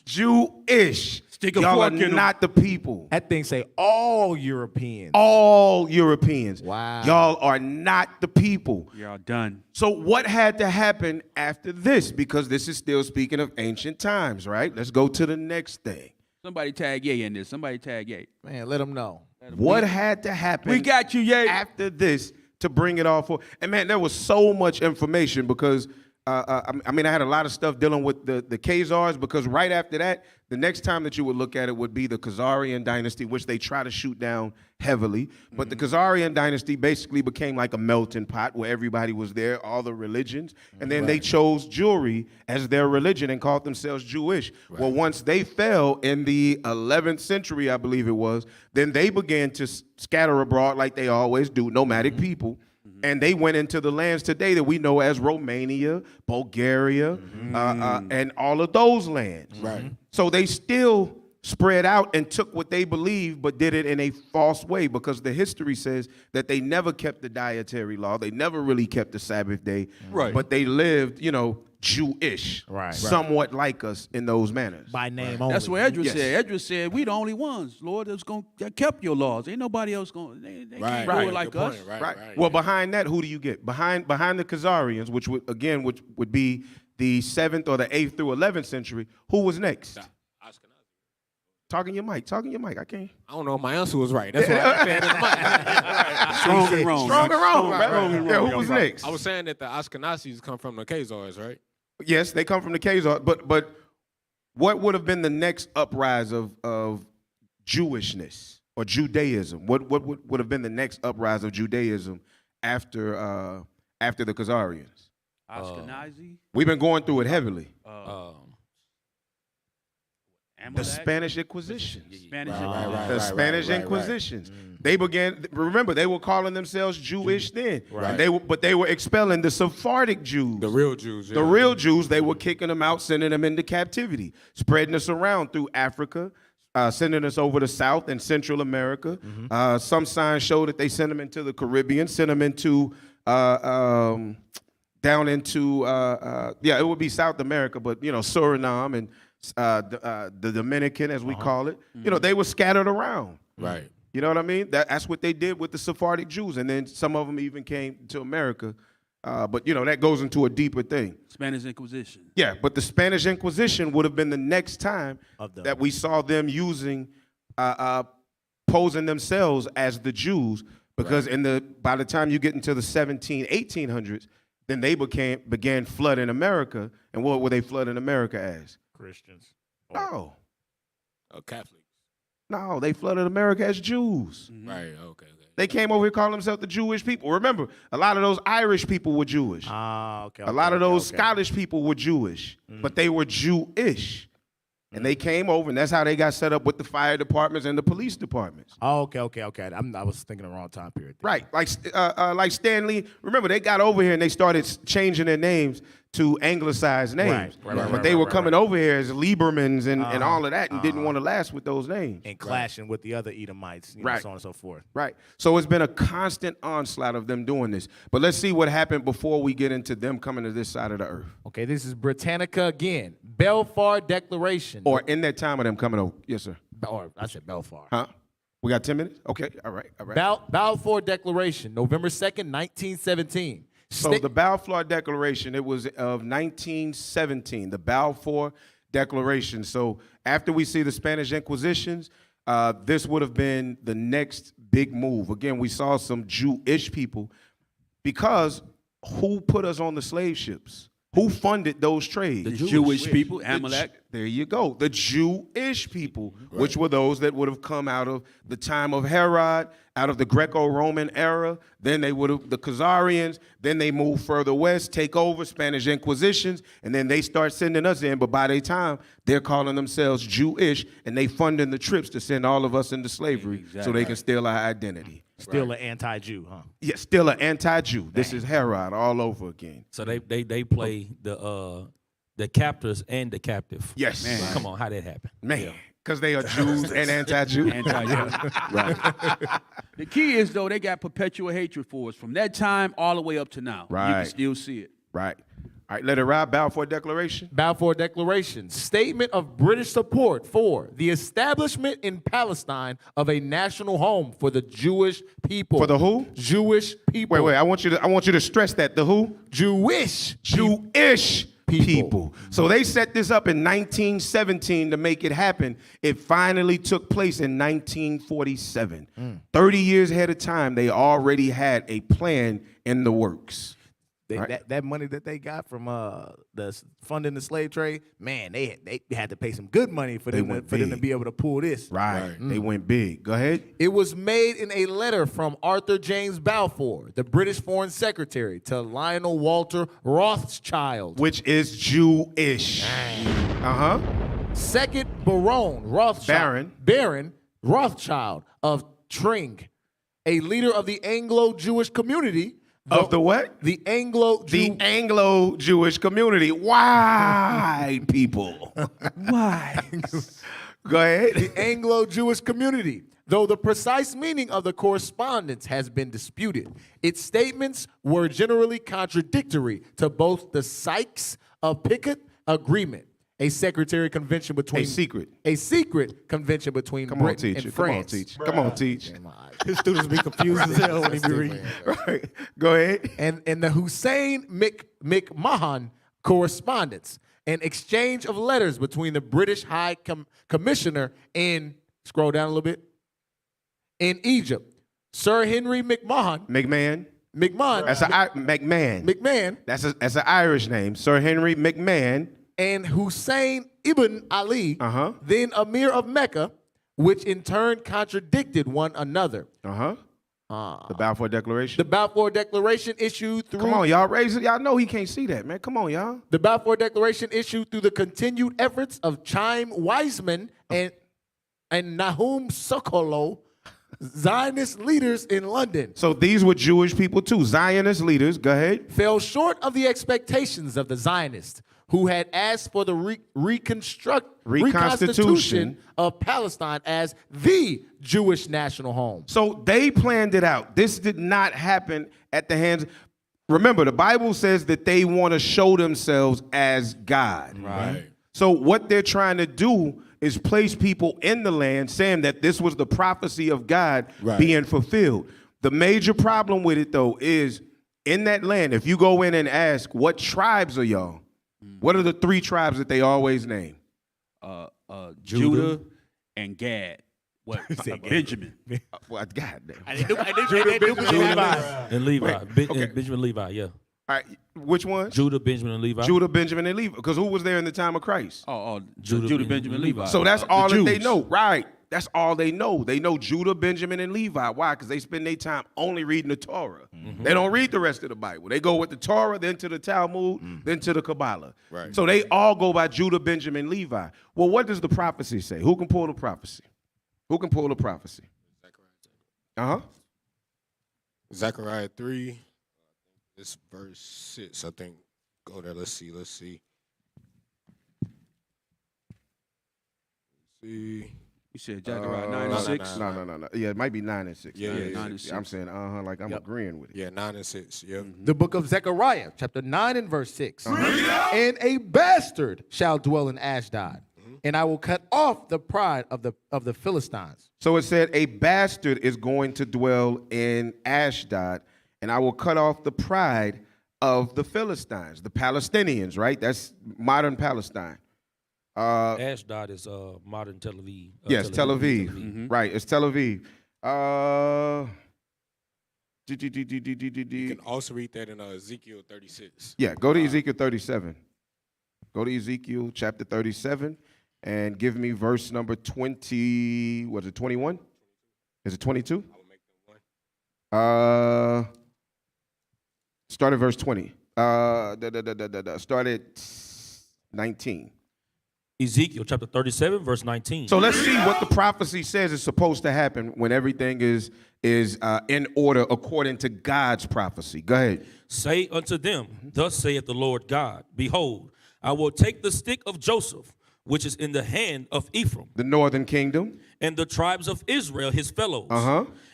Jewish. Stick a Y'all are fork in 'em. not the people. That thing say all Europeans. All Europeans. Wow. Y'all are not the people. Y'all done. So what had to happen after this? Because this is still speaking of ancient times, right? Let's go to the next thing. Somebody tag Ye in this. Somebody tag Ye. Man, let them know. What had to happen? We got you, Ye. After this to bring it all forward. And man, there was so much information because I had a lot of stuff dealing with the Khazars, because right after that, the next time that you would look at it would be the Khazarian dynasty, which they try to shoot down heavily. But the Khazarian dynasty basically became like a melting pot where everybody was there, all the religions. And then they chose Jewry as their religion and called themselves Jewish. Right. Well, once they fell in the 11th century, I believe it was, then they began to scatter abroad like they always do, nomadic people. And they went into the lands today that we know as Romania, Bulgaria, and all of those lands. Right. So they still spread out and took what they believed, but did it in a false way, because the history says that they never kept the dietary law. They never really kept the Sabbath day. Right. But they lived, Jewish, right, somewhat like us in those manners. By name only. That's what Edris said. Edris said, we the only ones, Lord, that kept your laws. Ain't nobody else going. They can't do it like us. Right. Well, behind that, who do you get? Behind the Khazarians, which would be the 7th or the 8th through 11th century. Who was next? Talking your mic. I can't. I don't know if my answer was right. That's what I said in the mic. Strong and wrong. Strong and wrong, right? Yeah, who was next? I was saying that the Ashkenazis come from the Khazars, right? Yes, they come from the Khazars, but what would have been the next uprise of Jewishness or Judaism? What would have been the next uprise of Judaism after the Khazarians? Ashkenazi? We've been going through it heavily. Amalek? The Spanish Inquisition. The Spanish Inquisitions. They began. Remember, they were calling themselves Jewish then. Right. And they were expelling the Sephardic Jews. The real Jews. Yeah. The real Jews. They were kicking them out, sending them into captivity, spreading us around through Africa, sending us over to South and Central America. Some signs show that they sent them into the Caribbean, sent them into down into it would be South America, but Suriname and the Dominican, as we call it. They were scattered around. Right. You know what I mean? That's what they did with the Sephardic Jews, and then some of them even came to America. But that goes into a deeper thing. Spanish Inquisition. Yeah, but the Spanish Inquisition would have been the next time that we saw them using, posing themselves as the Jews, because by the time you get into the 1800s, then they began flooding America. And what were they flooding America as? Christians. No. Catholics. No, they flooded America as Jews. Right, okay. They came over here calling themselves the Jewish people. Remember, a lot of those Irish people were Jewish. A lot of those Scottish people were Jewish, but they were Jewish. And they came over, and that's how they got set up with the fire departments and the police departments. Oh, okay. I was thinking the wrong time period. Right, like Stanley. Remember, they got over here and they started changing their names to anglicized names. But they were coming over here as Liebermans and all of that, and didn't want to last with those names. And clashing with the other Edomites, so on and so forth. Right. So it's been a constant onslaught of them doing this. But let's see what happened before we get into them coming to this side of the earth. Okay, this is Britannica again. Balfour Declaration. Or in that time of them coming over. Yes, sir. Or I said Balfour. Huh? We got 10 minutes? Okay, all right. Balfour Declaration, November 2nd, 1917. So the Balfour Declaration, it was of 1917, the Balfour Declaration. So after we see the Spanish Inquisitions, this would have been the next big move. Again, we saw some Jewish people, because who put us on the slave ships? Who funded those trades? The Jewish people, Amalek. There you go. The Jewish people, which were those that would have come out of the time of Herod, out of the Greco-Roman era. Then they would have, the Khazarians, then they move further west, take over, Spanish Inquisitions, and then they start sending us in. But by their time, they're calling themselves Jewish, and they funding the trips to send all of us into slavery so they can steal our identity. Still an anti-Jew, huh? Yeah, still an anti-Jew. Dang. This is Herod all over again. So they play the captors and the captive. Yes. Man, come on, how that happen? Man, Because they are Jews and anti-Jew. Anti-Jew. Right. The key is, though, they got perpetual hatred for us from that time all the way up to now. Right. You can still see it. Right. All right, let it ride. Balfour Declaration. Balfour Declaration. Statement of British support for the establishment in Palestine of a national home for the Jewish people. For the who? Jewish people. Wait. I want you to stress that. The who? Jewish people. So they set this up in 1917 to make it happen. It finally took place in 1947. 30 years ahead of time, they already had a plan in the works. That money that they got from the funding the slave trade, man, they had to pay some good money for them to be able to pull this. Right. They went big. Go ahead. It was made in a letter from Arthur James Balfour, the British Foreign Secretary, to Lionel Walter Rothschild, which is Jewish. Second Baron Rothschild of Tring, a leader of the Anglo-Jewish community. Of the what? The Anglo-Jewish community. Why, people? Why? Go ahead. The Anglo-Jewish community. Though the precise meaning of the correspondence has been disputed, its statements were generally contradictory to both the Sykes-Picot Agreement, a secret convention between Britain and France. Come on, teach. His students be confused as hell when he be reading. Right. Go ahead. And the Hussein McMahon correspondence, an exchange of letters between the British High Commissioner in, scroll down a little bit, in Egypt, Sir Henry McMahon. That's McMahon. That's an Irish name. Sir Henry McMahon. And Hussein ibn Ali, then Emir of Mecca, which in turn contradicted one another. The Balfour Declaration. The Balfour Declaration issued through... Come on, y'all raise it. Y'all know he can't see that, man. Come on, y'all. The Balfour Declaration issued through the continued efforts of Chaim Weizmann and Nahum Sokolow, Zionist leaders in London. So these were Jewish people too. Zionist leaders. Go ahead. Fell short of the expectations of the Zionists, who had asked for the reconstitution of Palestine as the Jewish national home. So they planned it out. This did not happen at the hands. Remember, the Bible says that they want to show themselves as God. Right. So what they're trying to do is place people in the land saying that this was the prophecy of God being fulfilled. The major problem with it, though, is in that land, if you go in and ask, what tribes are y'all? What are the three tribes that they always name? Judah and Gad. What? Benjamin. Well, God damn. And Levi. Benjamin and Levi, yeah. All right, which one? Judah, Benjamin, and Levi. Judah, Benjamin, and Levi. Because who was there in the time of Christ? Judah, Benjamin, and Levi. So that's all that they know, right? That's all they know. They know Judah, Benjamin, and Levi. Why? Because they spend their time only reading the Torah. They don't read the rest of the Bible. They go with the Torah, then to the Talmud, then to the Kabbalah. Right. So they all go by Judah, Benjamin, Levi. Well, what does the prophecy say? Who can pull the prophecy? Who can pull the prophecy? Zechariah 3, this verse 6, I think. Go there, let's see. You said Zechariah 9 and 6? No. Yeah, it might be 9 and 6. Yeah, 9 and 6. I'm saying, like I'm agreeing with it. Yeah, 9 and 6, yeah. The book of Zechariah, chapter 9 and verse 6. And a bastard shall dwell in Ashdod, and I will cut off the pride of the Philistines. So it said a bastard is going to dwell in Ashdod, and I will cut off the pride of the Philistines, the Palestinians, right? That's modern Palestine. Ashdod is modern Tel Aviv. Yes, Tel Aviv. Right, it's Tel Aviv. You can also read that in Ezekiel 36. Yeah, go to Ezekiel 37. Go to Ezekiel chapter 37 and give me verse number 20. Was it 21? Is it 22? I will make them one. Start at verse 20. Start at 19. Ezekiel chapter 37, verse 19. So let's see what the prophecy says is supposed to happen when everything is in order according to God's prophecy. Go ahead. Say unto them, thus saith the Lord God, behold, I will take the stick of Joseph, which is in the hand of Ephraim, the northern kingdom, and the tribes of Israel, his fellows,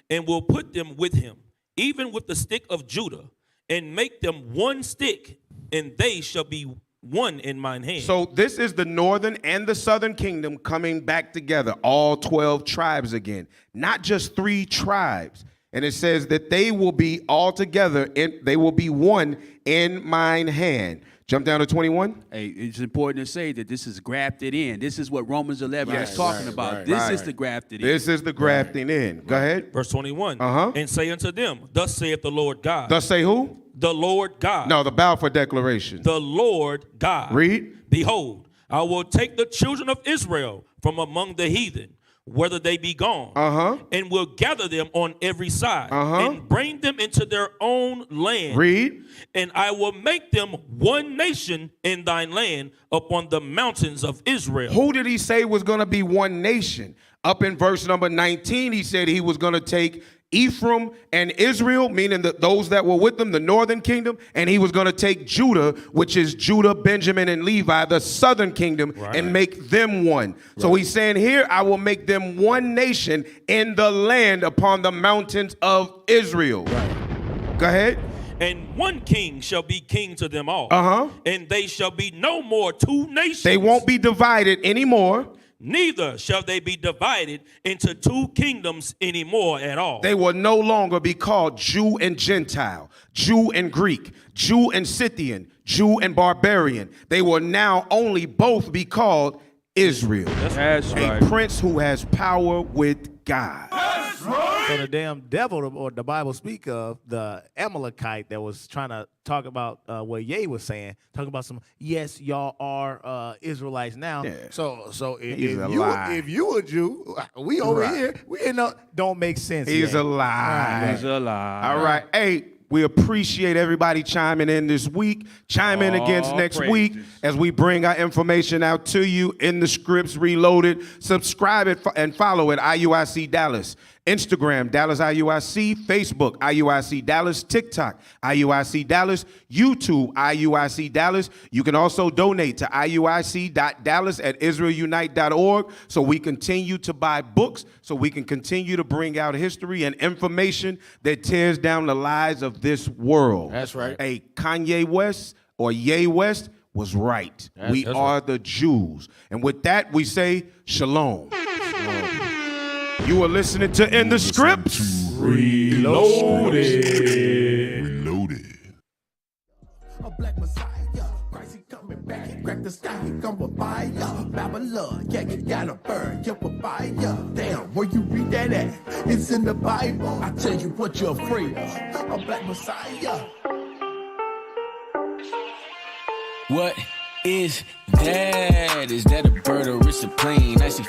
and will put them with him, even with the stick of Judah, and make them one stick, and they shall be one in mine hand. So this is the northern and the southern kingdom coming back together, all 12 tribes again, not just 3 tribes. And it says that they will be all together, and they will be one in mine hand. Jump down to 21. Hey, it's important to say that this is grafted in. This is what Romans 11 is talking about. This is the grafted in. This is the grafting in. Go ahead. Verse 21. And say unto them, thus saith the Lord God. Thus say who? The Lord God. No, the Balfour Declaration. The Lord God. Read. Behold, I will take the children of Israel from among the heathen, whether they be gone, and will gather them on every side, and bring them into their own land. Read. And I will make them one nation in thine land upon the mountains of Israel. Who did he say was going to be one nation? Up in verse number 19, he said he was going to take Ephraim and Israel, meaning those that were with them, the northern kingdom, and he was going to take Judah, which is Judah, Benjamin, and Levi, the southern kingdom, and make them one. So he's saying here, I will make them one nation in the land upon the mountains of Israel. Go ahead. And one king shall be king to them all. And they shall be no more 2 nations. They won't be divided anymore. Neither shall they be divided into 2 kingdoms anymore at all. They will no longer be called Jew and Gentile, Jew and Greek, Jew and Scythian, Jew and barbarian. They will now only both be called Israel. That's right. A prince who has power with God. That's right. So the damn devil, or the Bible speak of, the Amalekite that was trying to talk about what Ye was saying, talking about some, yes, y'all are Israelites now. Yeah. So if you a Jew, we over here, we don't make sense. He's a lie. He's a lie. All right. Hey, we appreciate everybody chiming in this week. Chime in against next week as we bring our information out to you in the Scripts Reloaded. Subscribe it and follow at IUIC Dallas. Instagram, Dallas IUIC, Facebook, IUIC Dallas, TikTok, IUIC Dallas, YouTube, IUIC Dallas. You can also donate to IUIC.Dallas@IsraelUnite.org so we continue to buy books, so we can continue to bring out history and information that tears down the lies of this world. That's right. Hey, Kanye West or Ye West was right. We are the Jews. And with that, we say shalom. You are listening to In the Scripts Reloaded. A black Messiah, Christ he coming back, he cracked the sky, he come with fire. Babylon, yeah, you gotta burn your papaya. Damn, where you read that at? It's in the Bible. I tell you what you're afraid of. A black Messiah. What is that? Is that a bird or it's a plane? I see